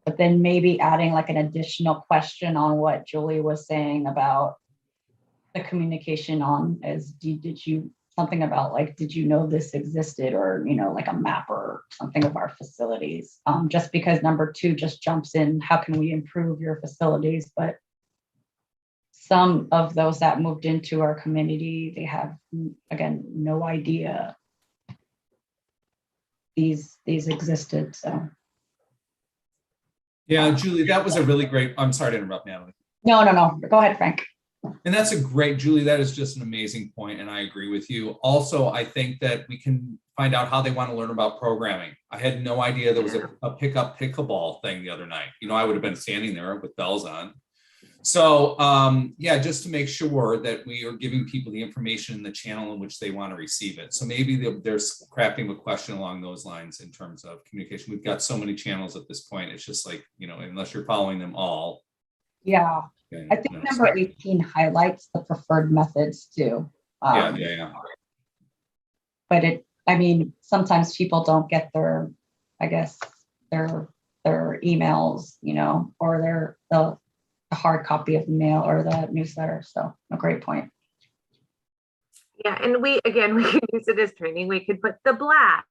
S1: but then maybe adding like an additional question on what Julie was saying about the communication on did you something about like, did you know this existed, or, you know, like a map or something of our facilities, just because number 2 just jumps in, how can we improve your facilities? But some of those that moved into our community, they have, again, no idea these existed. So
S4: Yeah, Julie, that was a really great, I'm sorry to interrupt, Natalie.
S1: No. Go ahead, Frank.
S4: And that's a great, Julie, that is just an amazing point, and I agree with you. Also, I think that we can find out how they want to learn about programming. I had no idea there was a pickup pickleball thing the other night. You know, I would have been standing there with bells on. So yeah, just to make sure that we are giving people the information in the channel in which they want to receive it. So maybe they're crafting a question along those lines in terms of communication. We've got so many channels at this point. It's just like, you know, unless you're following them all.
S1: Yeah. I think number 18 highlights the preferred methods too.
S4: Yeah.
S1: But I mean, sometimes people don't get their emails, you know, or the hard copy of the mail or the newsletter. So a great point.
S5: Yeah, and we can use it as training. We could put the blast,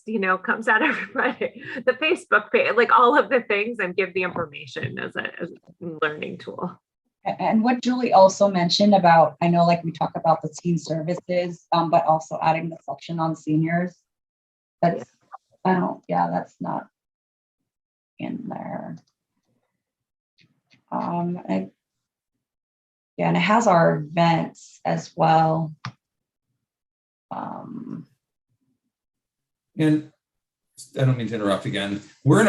S5: you know, comes out every Friday, the Facebook page, like all of the things, and give the information as a learning tool.
S1: And what Julie also mentioned about, I know like we talk about the teen services, but also adding the section on seniors. That's not in there. And it has our events as well.
S4: And I don't mean to interrupt again. We're in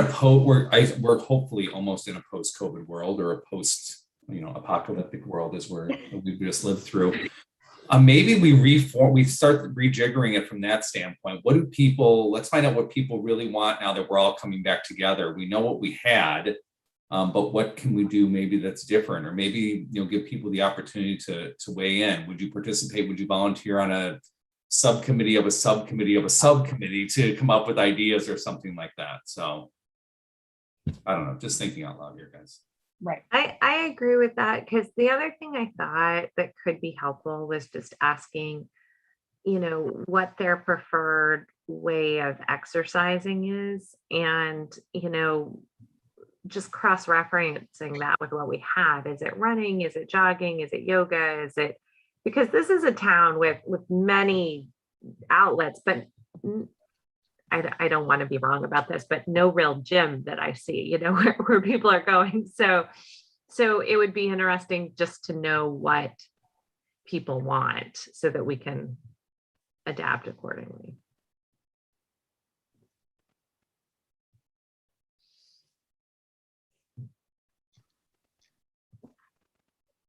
S4: we're hopefully almost in a post-COVID world, or a post apocalyptic world as we've just lived through. Maybe we start rejiggering it from that standpoint. Let's find out what people really want now that we're all coming back together. We know what we had, but what can we do maybe that's different? Or maybe, give people the opportunity to weigh in. Would you participate? Would you volunteer on a subcommittee of a subcommittee of a subcommittee to come up with ideas or something like that? So I don't know, just thinking out loud here, guys.
S1: Right.
S5: I agree with that, because the other thing I thought that could be helpful was just asking, what their preferred way of exercising is, and, just cross-referencing that with what we have. Is it running? Is it jogging? Is it yoga? Is it, because this is a town with many outlets, but I don't want to be wrong about this, but no real gym that I see, where people are going. So it would be interesting just to know what people want so that we can adapt accordingly.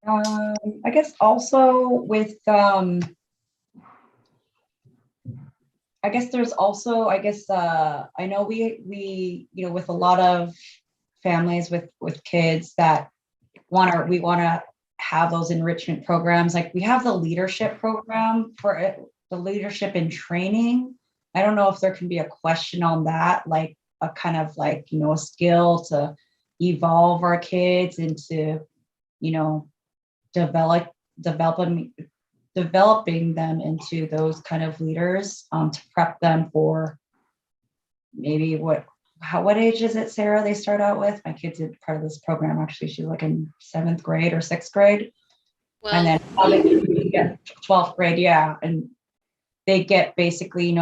S1: I guess also with, I guess there's also, I know we with a lot of families with kids that we want to have those enrichment programs. Like we have the leadership program for it, the leadership and training. I don't know if there can be a question on that, like a kind of like, a skill to evolve our kids into, developing them into those kind of leaders, to prep them for maybe what age is it, Sarah, they start out with? My kids did part of this program, actually. She's like in 7th grade or 6th grade.
S7: Well,
S1: And then 12th grade, yeah. And they get basically,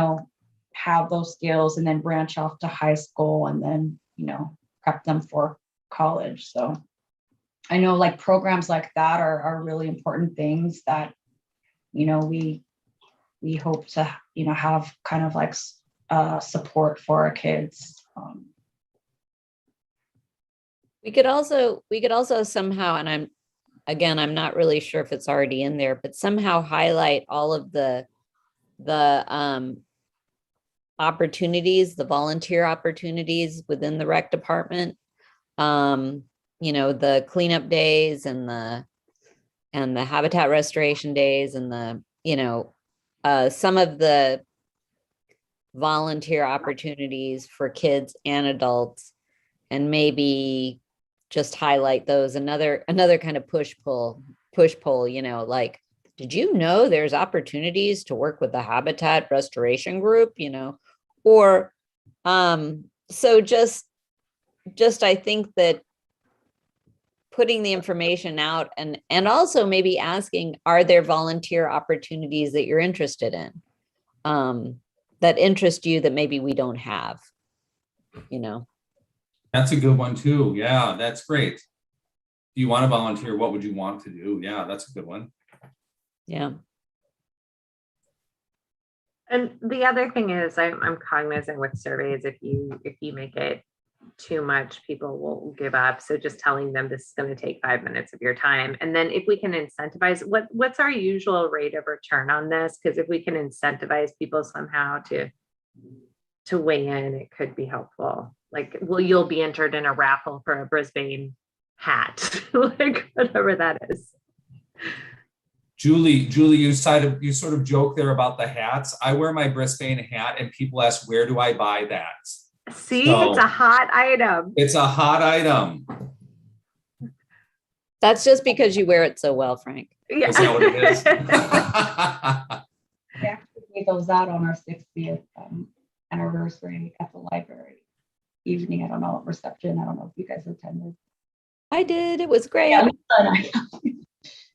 S1: have those skills and then branch off to high school and then, prep them for college. So I know like programs like that are really important things that, we hope to, have kind of like support for our kids.
S3: We could also somehow, and I'm not really sure if it's already in there, but somehow highlight all of the opportunities, the volunteer opportunities within the rec department. The cleanup days and the habitat restoration days and some of the volunteer opportunities for kids and adults, and maybe just highlight those. Another kind of push pull, like, did you know there's opportunities to work with the habitat restoration group, or so just I think that putting the information out and also maybe asking, are there volunteer opportunities that you're interested in, that interest you that maybe we don't have,
S4: That's a good one too. Yeah, that's great. Do you want to volunteer? What would you want to do? Yeah, that's a good one.
S3: Yeah.
S5: And the other thing is, I'm cognizant with surveys, if you make it too much, people will give up. So just telling them this is going to take 5 minutes of your time. And then if we can incentivize, what's our usual rate of return on this? Because if we can incentivize people somehow to weigh in, it could be helpful. Like, you'll be entered in a raffle for a Brisbane hat, like whatever that is.
S4: Julie, you sort of joke there about the hats. I wear my Brisbane hat and people ask, where do I buy that?
S5: See, it's a hot item.
S4: It's a hot item.
S3: That's just because you wear it so well, Frank.
S5: Yeah.
S4: Is that what it is?
S1: We actually gave those out on our 60th anniversary at the library evening. I don't know, reception. I don't know if you guys attended.
S3: I did. It was great.
S1: Yeah,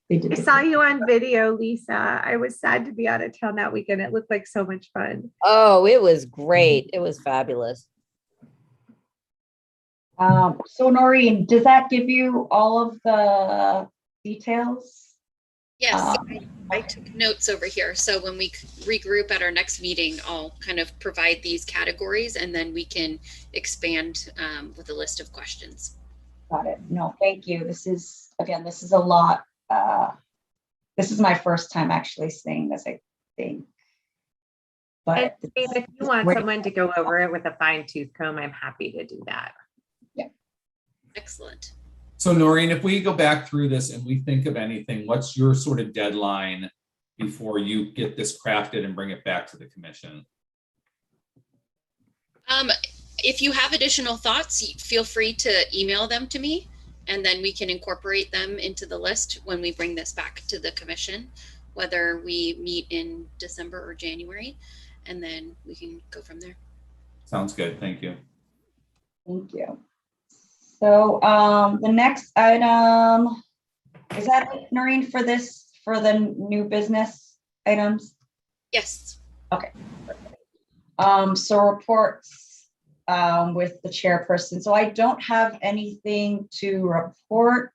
S1: they did.
S5: I saw you on video, Lisa. I was sad to be out of town that weekend. It looked like so much fun.
S3: Oh, it was great. It was fabulous.
S1: So Noreen, does that give you all of the details?
S7: Yes, I took notes over here. So when we regroup at our next meeting, I'll kind of provide these categories and then we can expand with a list of questions.
S1: Got it. No, thank you. This is a lot. This is my first time actually seeing this, I think.
S5: And
S1: But
S5: if you want
S1: great.
S5: someone to go over it with a fine tooth comb, I'm happy to do that.
S7: Excellent.
S4: So Noreen, if we go back through this and we think of anything, what's your sort of deadline before you get this crafted and bring it back to the commission?
S7: If you have additional thoughts, feel free to email them to me, and then we can incorporate them into the list when we bring this back to the commission, whether we meet in December or January, and then we can go from there.
S4: Sounds good. Thank you.
S1: Thank you. So the next item, is that it, Noreen, for the new business items?
S7: Yes.
S1: Okay. So reports with the chairperson. So I don't have anything to report.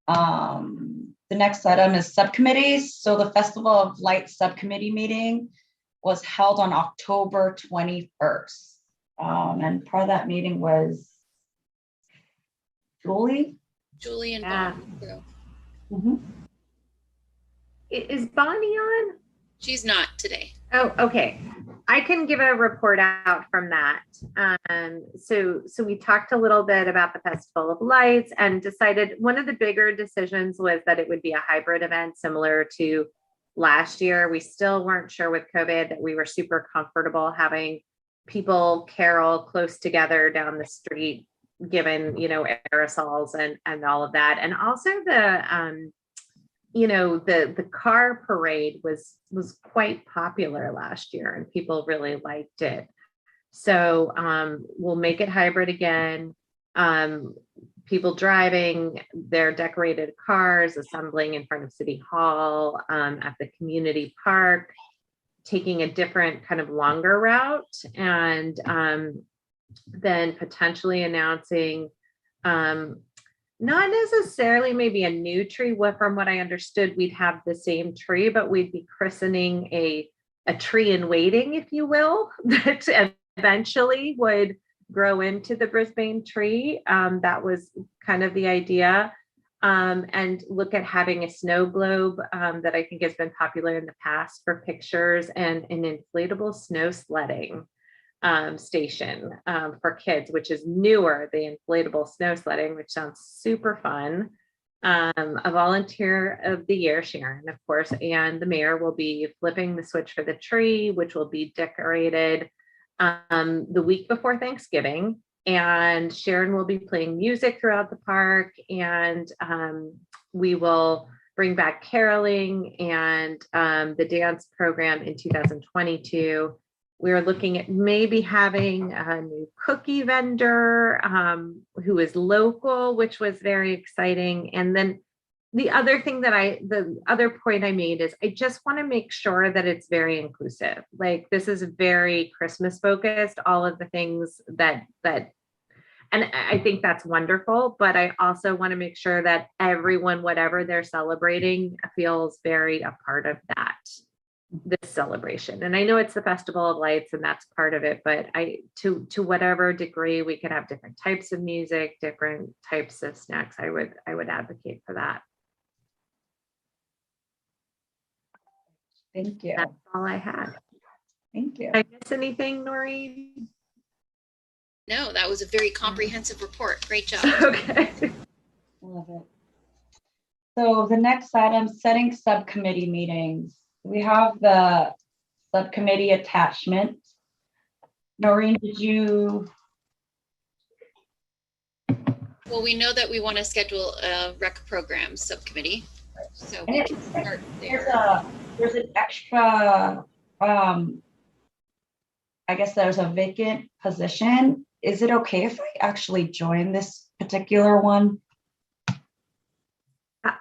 S1: The next item is subcommittees. So the Festival of Lights subcommittee meeting was held on October 21st. And part of that meeting was Julie.
S7: Julie and
S5: Yeah.
S7: Bonnie.
S1: Mm-hmm.
S5: Is Bonnie on?
S7: She's not today.
S5: Oh, okay. I can give a report out from that. So we talked a little bit about the Festival of Lights and decided one of the bigger decisions was that it would be a hybrid event similar to last year. We still weren't sure with COVID that we were super comfortable having people carol close together down the street, given, aerosols and all of that. And also the car parade was quite popular last year and people really liked it. So we'll make it hybrid again. People driving their decorated cars, assembling in front of City Hall, at the community park, taking a different kind of longer route, and then potentially announcing not necessarily maybe a new tree. From what I understood, we'd have the same tree, but we'd be christening a tree in waiting, if you will, that eventually would grow into the Brisbane tree. That was kind of the idea. And look at having a snow globe that I think has been popular in the past for pictures, and an inflatable snow sledding station for kids, which is newer, the inflatable snow sledding, which sounds super fun. A volunteer of the year, Sharon, of course, and the mayor will be flipping the switch for the tree, which will be decorated the week before Thanksgiving. And Sharon will be playing music throughout the park, and we will bring back caroling and the dance program in 2022. We're looking at maybe having a new cookie vendor who is local, which was very exciting. And then the other point I made is I just want to make sure that it's very inclusive. Like, this is very Christmas focused, all of the things that, and I think that's wonderful, but I also want to make sure that everyone, whatever they're celebrating, feels very a part of this celebration. And I know it's the Festival of Lights and that's part of it, but to whatever degree we could have different types of music, different types of snacks, I would advocate for that.
S1: Thank you.
S5: That's all I had.
S1: Thank you.
S5: Did I miss anything, Noreen?
S7: No, that was a very comprehensive report. Great job.
S5: Okay.
S1: Love it. So the next item, setting subcommittee meetings. We have the subcommittee attachment. Noreen, did you?
S7: Well, we know that we want to schedule a rec program subcommittee. So we can start there.
S1: There's an extra, I guess there's a vacant position. Is it okay if I actually join this particular one?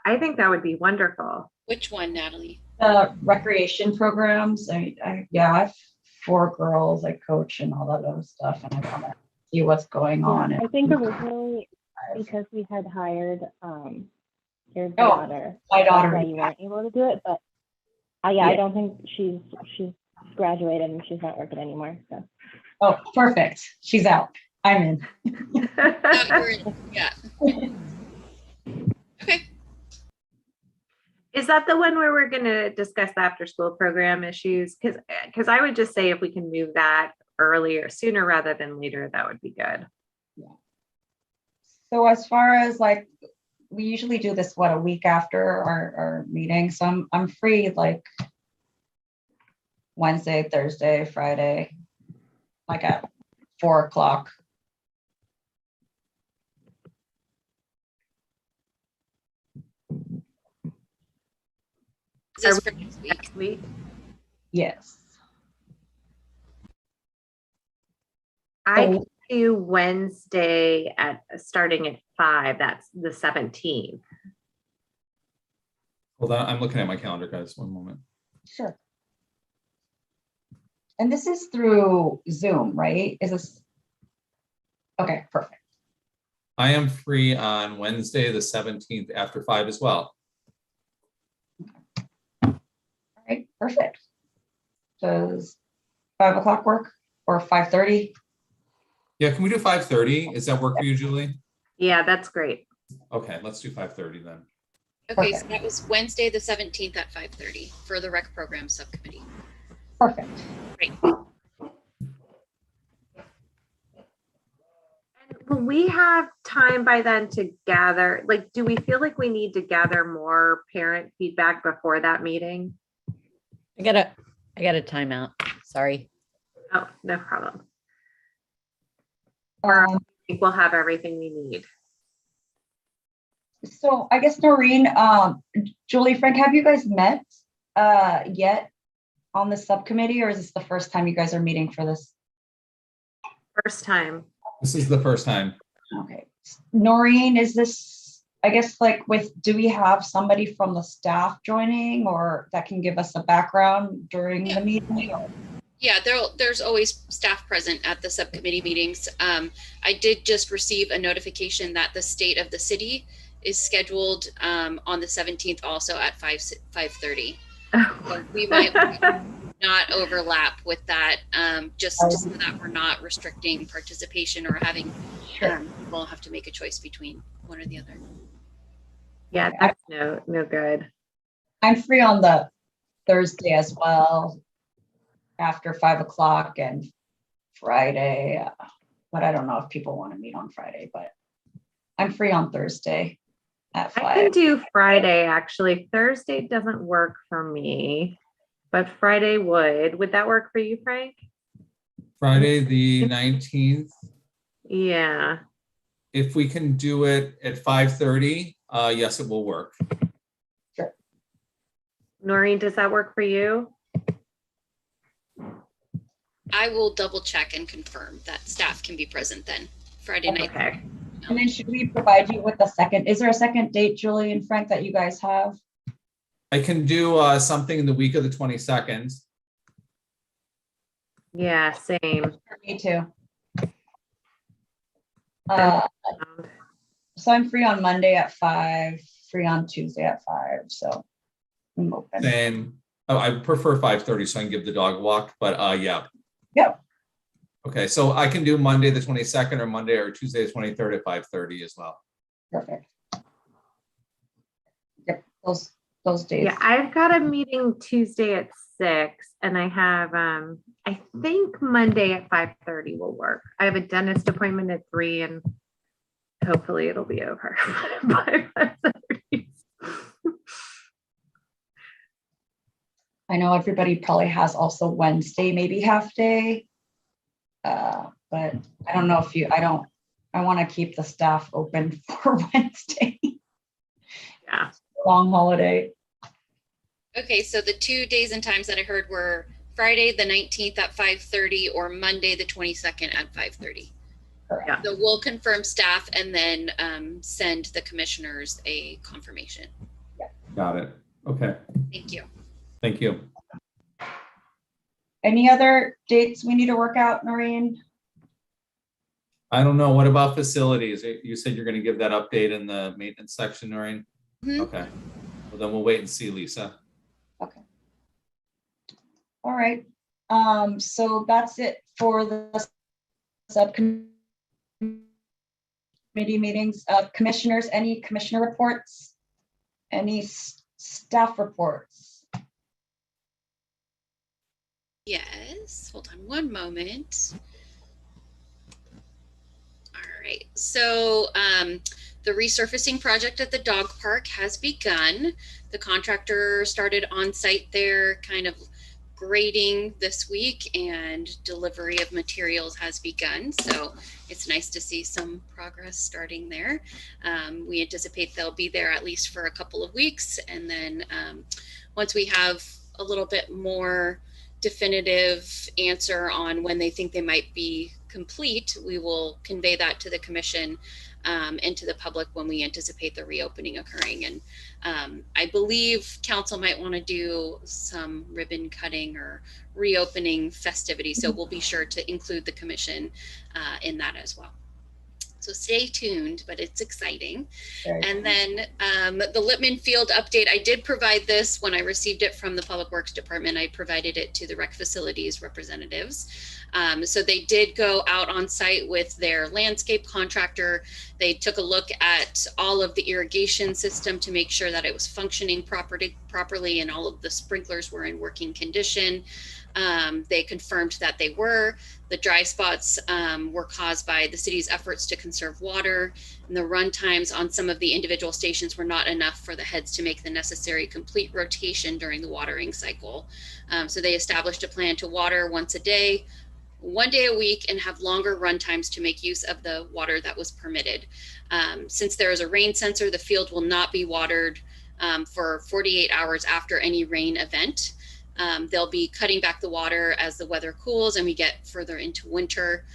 S5: I think that would be wonderful.
S7: Which one, Natalie?
S1: The recreation programs. I have 4 girls I coach and all that other stuff, and I want to see what's going on.
S2: I think originally because we had hired your daughter,
S1: my daughter,
S2: that's why you weren't able to do it. But I don't think she's graduated and she's not working anymore. So.
S1: Oh, perfect. She's out. I'm in.
S7: Yeah. Okay.
S5: Is that the one where we're going to discuss the after school program issues? Because I would just say if we can move that earlier, sooner rather than later, that would be good.
S1: So as far as like, we usually do this, what, a week after our meeting. So I'm free like Wednesday, Thursday, Friday, like at 4 o'clock.
S7: Is this for next week?
S5: Next week?
S1: Yes.
S5: I
S1: So-
S5: can do Wednesday starting at 5. That's the 17th.
S4: Hold on, I'm looking at my calendar, guys. One moment.
S1: Sure. And this is through Zoom, right? Is this? Okay, perfect.
S4: I am free on Wednesday, the 17th after 5 as well.
S1: All right, perfect. Does 5 o'clock work or 5:30?
S4: Yeah, can we do 5:30? Does that work for you, Julie?
S5: Yeah, that's great.
S4: Okay, let's do 5:30 then.
S7: Okay, so
S1: Perfect.
S7: that was Wednesday, the 17th at 5:30 for the rec program subcommittee.
S1: Perfect.
S7: Great.
S5: Will we have time by then to gather, like, do we feel like we need to gather more parent feedback before that meeting?
S3: I got a timeout. Sorry.
S5: Oh, no problem. Or I think we'll have everything we need.
S1: So I guess Noreen, Julie, Frank, have you guys met yet on the subcommittee, or is this the first time you guys are meeting for this?
S5: First time.
S4: This is the first time.
S1: Okay. Noreen, is this, I guess, like do we have somebody from the staff joining or that can give us a background during the meeting? Or?
S7: Yeah, there's always staff present at the subcommittee meetings. I did just receive a notification that the state of the city is scheduled on the 17th also at 5:30. So we might not overlap with that, just so that we're not restricting participation or having people have to make a choice between one or the other.
S5: Yeah, that's no good.
S1: I'm free on the Thursday as well, after 5 o'clock, and Friday, but I don't know if people want to meet on Friday, but I'm free on Thursday at 5.
S5: I can do Friday, actually. Thursday doesn't work for me, but Friday would. Would that work for you, Frank?
S4: Friday, the 19th.
S5: Yeah.
S4: If we can do it at 5:30, yes, it will work.
S1: Sure.
S5: Noreen, does that work for you?
S7: I will double check and confirm that staff can be present then, Friday night.
S5: Okay.
S1: And then should we provide you with a second, is there a second date, Julie and Frank, that you guys have?
S4: I can do something in the week of the 22nd.
S5: Yeah, same.
S1: Me too. So I'm free on Monday at 5, free on Tuesday at 5, so I'm open.
S4: Same. Oh, I prefer 5:30 so I can give the dog a walk, but yeah.
S1: Yep.
S4: Okay, so I can do Monday the 22nd or Monday or Tuesday the 23rd at 5:30 as well.
S1: Perfect. Yep, those days.
S5: Yeah, I've got a meeting Tuesday at 6, and I have I think Monday at 5:30 will work. I have a dentist appointment at 3, and hopefully it'll be over by 5:30.
S1: I know everybody probably has also Wednesday, maybe half day. But I don't know if I want to keep the staff open for Wednesday.
S5: Yeah.
S1: Long holiday.
S7: Okay, so the 2 days and times that I heard were Friday, the 19th at 5:30 or Monday, the 22nd at 5:30.
S5: Yeah.
S7: So we'll confirm staff and then send the commissioners a confirmation.
S4: Got it. Okay,
S7: Thank you.
S4: thank you.
S1: Any other dates we need to work out, Noreen?
S4: I don't know. What about facilities? You said you're going to give that update in the maintenance section, Noreen?
S7: Mhm.
S4: Okay. Well, then we'll wait and see, Lisa.
S1: Okay. All right. So that's it for the subcommittee meetings. Commissioners, any commissioner reports? Any staff reports?
S7: Yes, hold on one moment. All right, so the resurfacing project at the dog park has begun. The contractor started on site there, kind of grading this week, and delivery of materials has begun. So it's nice to see some progress starting there. We anticipate they'll be there at least for a couple of weeks. And then once we have a little bit more definitive answer on when they think they might be complete, we will convey that to the commission and to the public when we anticipate the reopening occurring. And I believe council might want to do some ribbon cutting or reopening festivities. So we'll be sure to include the commission in that as well. So stay tuned, but it's exciting. And then the Lipman field update, I did provide this when I received it from the Public Works Department. I provided it to the rec facilities representatives. So they did go out on site with their landscape contractor. They took a look at all of the irrigation system to make sure that it was functioning properly and all of the sprinklers were in working condition. They confirmed that they were. The dry spots were caused by the city's efforts to conserve water, and the run times on some of the individual stations were not enough for the heads to make the necessary complete rotation during the watering cycle. So they established a plan to water once a day, 1 day a week, and have longer run times to make use of the water that was permitted. Since there is a rain sensor, the field will not be watered for 48 hours after any rain event. They'll be cutting back the water as the weather cools and we get further into winter.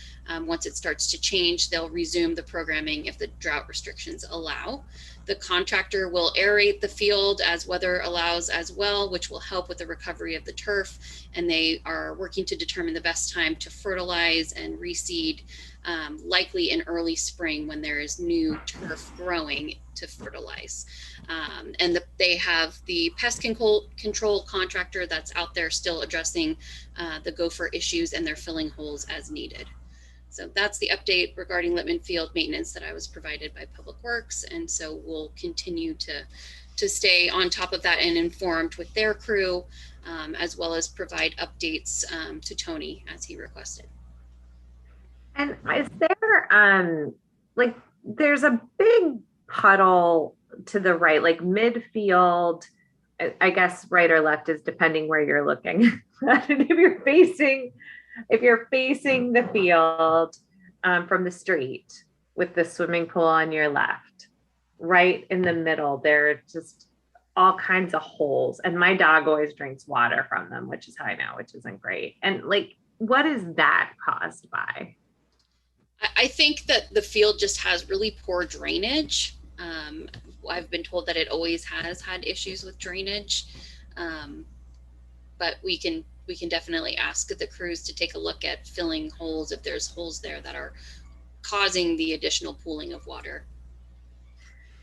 S7: Once it starts to change, they'll resume the programming if the drought restrictions allow. The contractor will aerate the field as weather allows as well, which will help with the recovery of the turf. And they are working to determine the best time to fertilize and reseed, likely in early spring when there is new turf growing to fertilize. And they have the pest control contractor that's out there still addressing the gopher issues, and they're filling holes as needed. So that's the update regarding Lipman Field maintenance that I was provided by Public Works. And so we'll continue to stay on top of that and informed with their crew, as well as provide updates to Tony as he requested.
S5: And is there, like, there's a big puddle to the right, like midfield, I guess right or left is depending where you're looking. If you're facing the field from the street with the swimming pool on your left, right in the middle, there are just all kinds of holes. And my dog always drinks water from them, which is how I know, which isn't great. And like, what is that caused by?
S7: I think that the field just has really poor drainage. I've been told that it always has had issues with drainage, but we can definitely ask the crews to take a look at filling holes if there's holes there that are causing the additional pooling of water.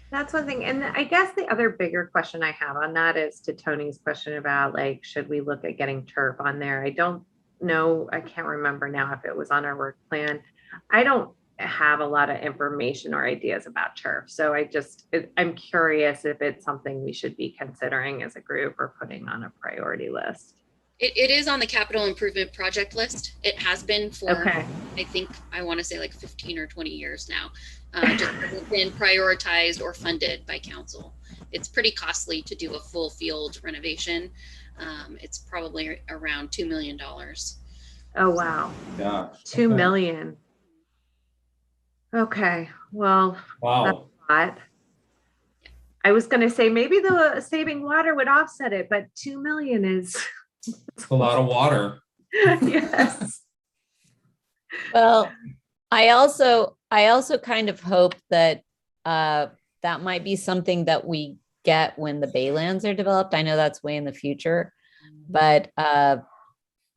S5: That's one thing. And I guess the other bigger question I have on that is to Tony's question about, like, should we look at getting turf on there? I don't know. I can't remember now if it was on our work plan. I don't have a lot of information or ideas about turf. So I'm curious if it's something we should be considering as a group or putting on a priority list.
S7: It is on the capital improvement project list. It has been for,
S5: okay.
S7: I think, I want to say like 15 or 20 years now. Just hasn't been prioritized or funded by council. It's pretty costly to do a full field renovation. It's probably around $2 million.
S5: Oh, wow.
S4: Yeah.
S5: 2 million. Okay. Well,
S4: Wow.
S5: that's a lot. I was going to say maybe the saving water would offset it, but 2 million is
S4: It's a lot of water.
S5: yes.
S3: Well, I also kind of hope that that might be something that we get when the Baylands are developed. I know that's way in the future, but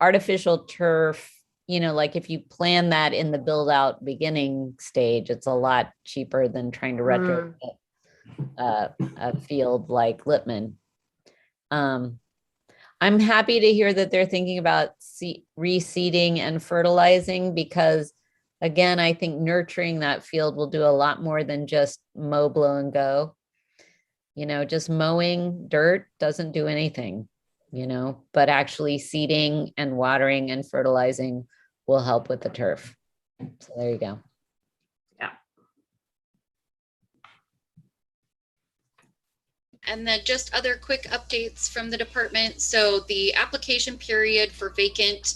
S3: artificial turf, like if you plan that in the build out beginning stage, it's a lot cheaper than trying to retrofit a field like Lipman. I'm happy to hear that they're thinking about reseeding and fertilizing, because again, I think nurturing that field will do a lot more than just mow, blow, and go. You know, just mowing dirt doesn't do anything, you know, but actually seeding and watering and fertilizing will help with the turf. So there you go.
S7: And then just other quick updates from the department. So the application period for vacant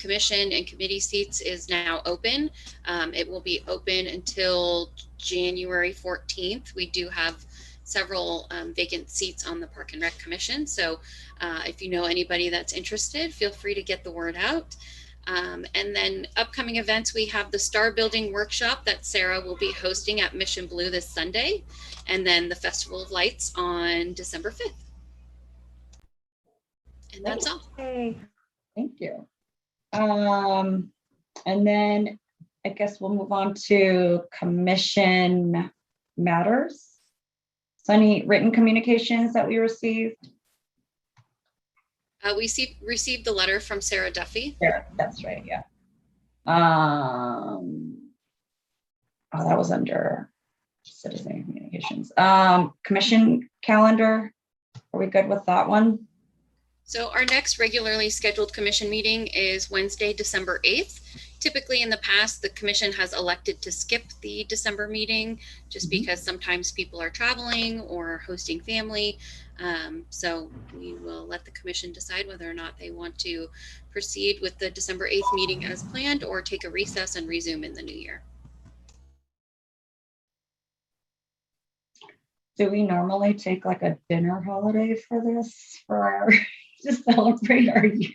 S7: commission and committee seats is now open. It will be open until January 14th. We do have several vacant seats on the Park and Rec Commission. So if you know anybody that's interested, feel free to get the word out. And then upcoming events, we have the Star Building Workshop that Sarah will be hosting at Mission Blue this Sunday, and then the Festival of Lights on December 5th. And that's all.
S1: Thank you. And then I guess we'll move on to commission matters. So any written communications that we received?
S7: We received the letter from Sarah Duffy.
S1: Yeah, that's right. Yeah. Oh, that was under citizen communications. Commission calendar. Are we good with that one?
S7: So our next regularly scheduled commission meeting is Wednesday, December 8th. Typically in the past, the commission has elected to skip the December meeting just because sometimes people are traveling or hosting family. So we will let the commission decide whether or not they want to proceed with the December 8th meeting as planned or take a recess and resume in the new year.
S1: Do we normally take like a dinner holiday for this, for our, to celebrate our year?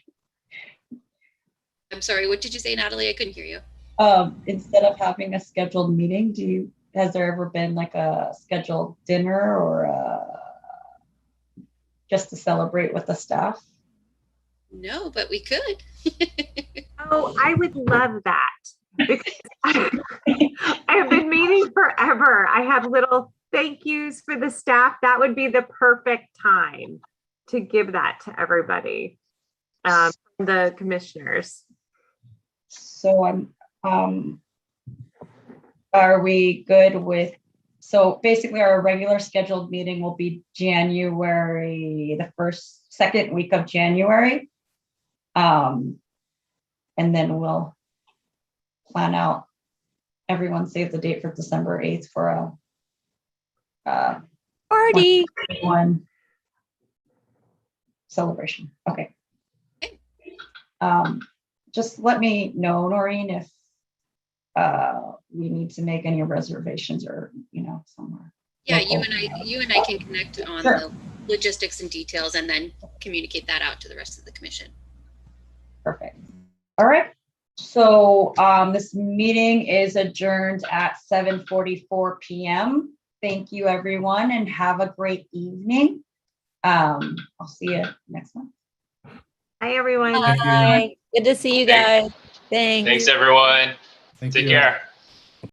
S7: I'm sorry, what did you say, Natalie? I couldn't hear you.
S1: Instead of having a scheduled meeting, has there ever been like a scheduled dinner or just to celebrate with the staff?
S7: No, but we could.
S5: Oh, I would love that. Because I've been meaning forever. I have little thank yous for the staff. That would be the perfect time to give that to everybody, the commissioners.
S1: So are we good with, so basically our regular scheduled meeting will be January, the second week of January. And then we'll plan out, everyone save the date for December 8th for a
S3: Party.
S1: one celebration. Okay. Just let me know, Noreen, if we need to make any reservations or, you know, somewhere.
S7: Yeah,
S1: local.
S7: you and I can connect on
S1: Sure.
S7: the logistics and details and then communicate that out to the rest of the commission.
S1: Perfect. All right. So this meeting is adjourned at 7:44 p.m. Thank you, everyone, and have a great evening. I'll see you next month.
S5: Hi, everyone.
S3: Bye. Good to see you guys. Thanks.
S9: Thanks, everyone.
S4: Thank
S9: Take
S4: you.
S9: care.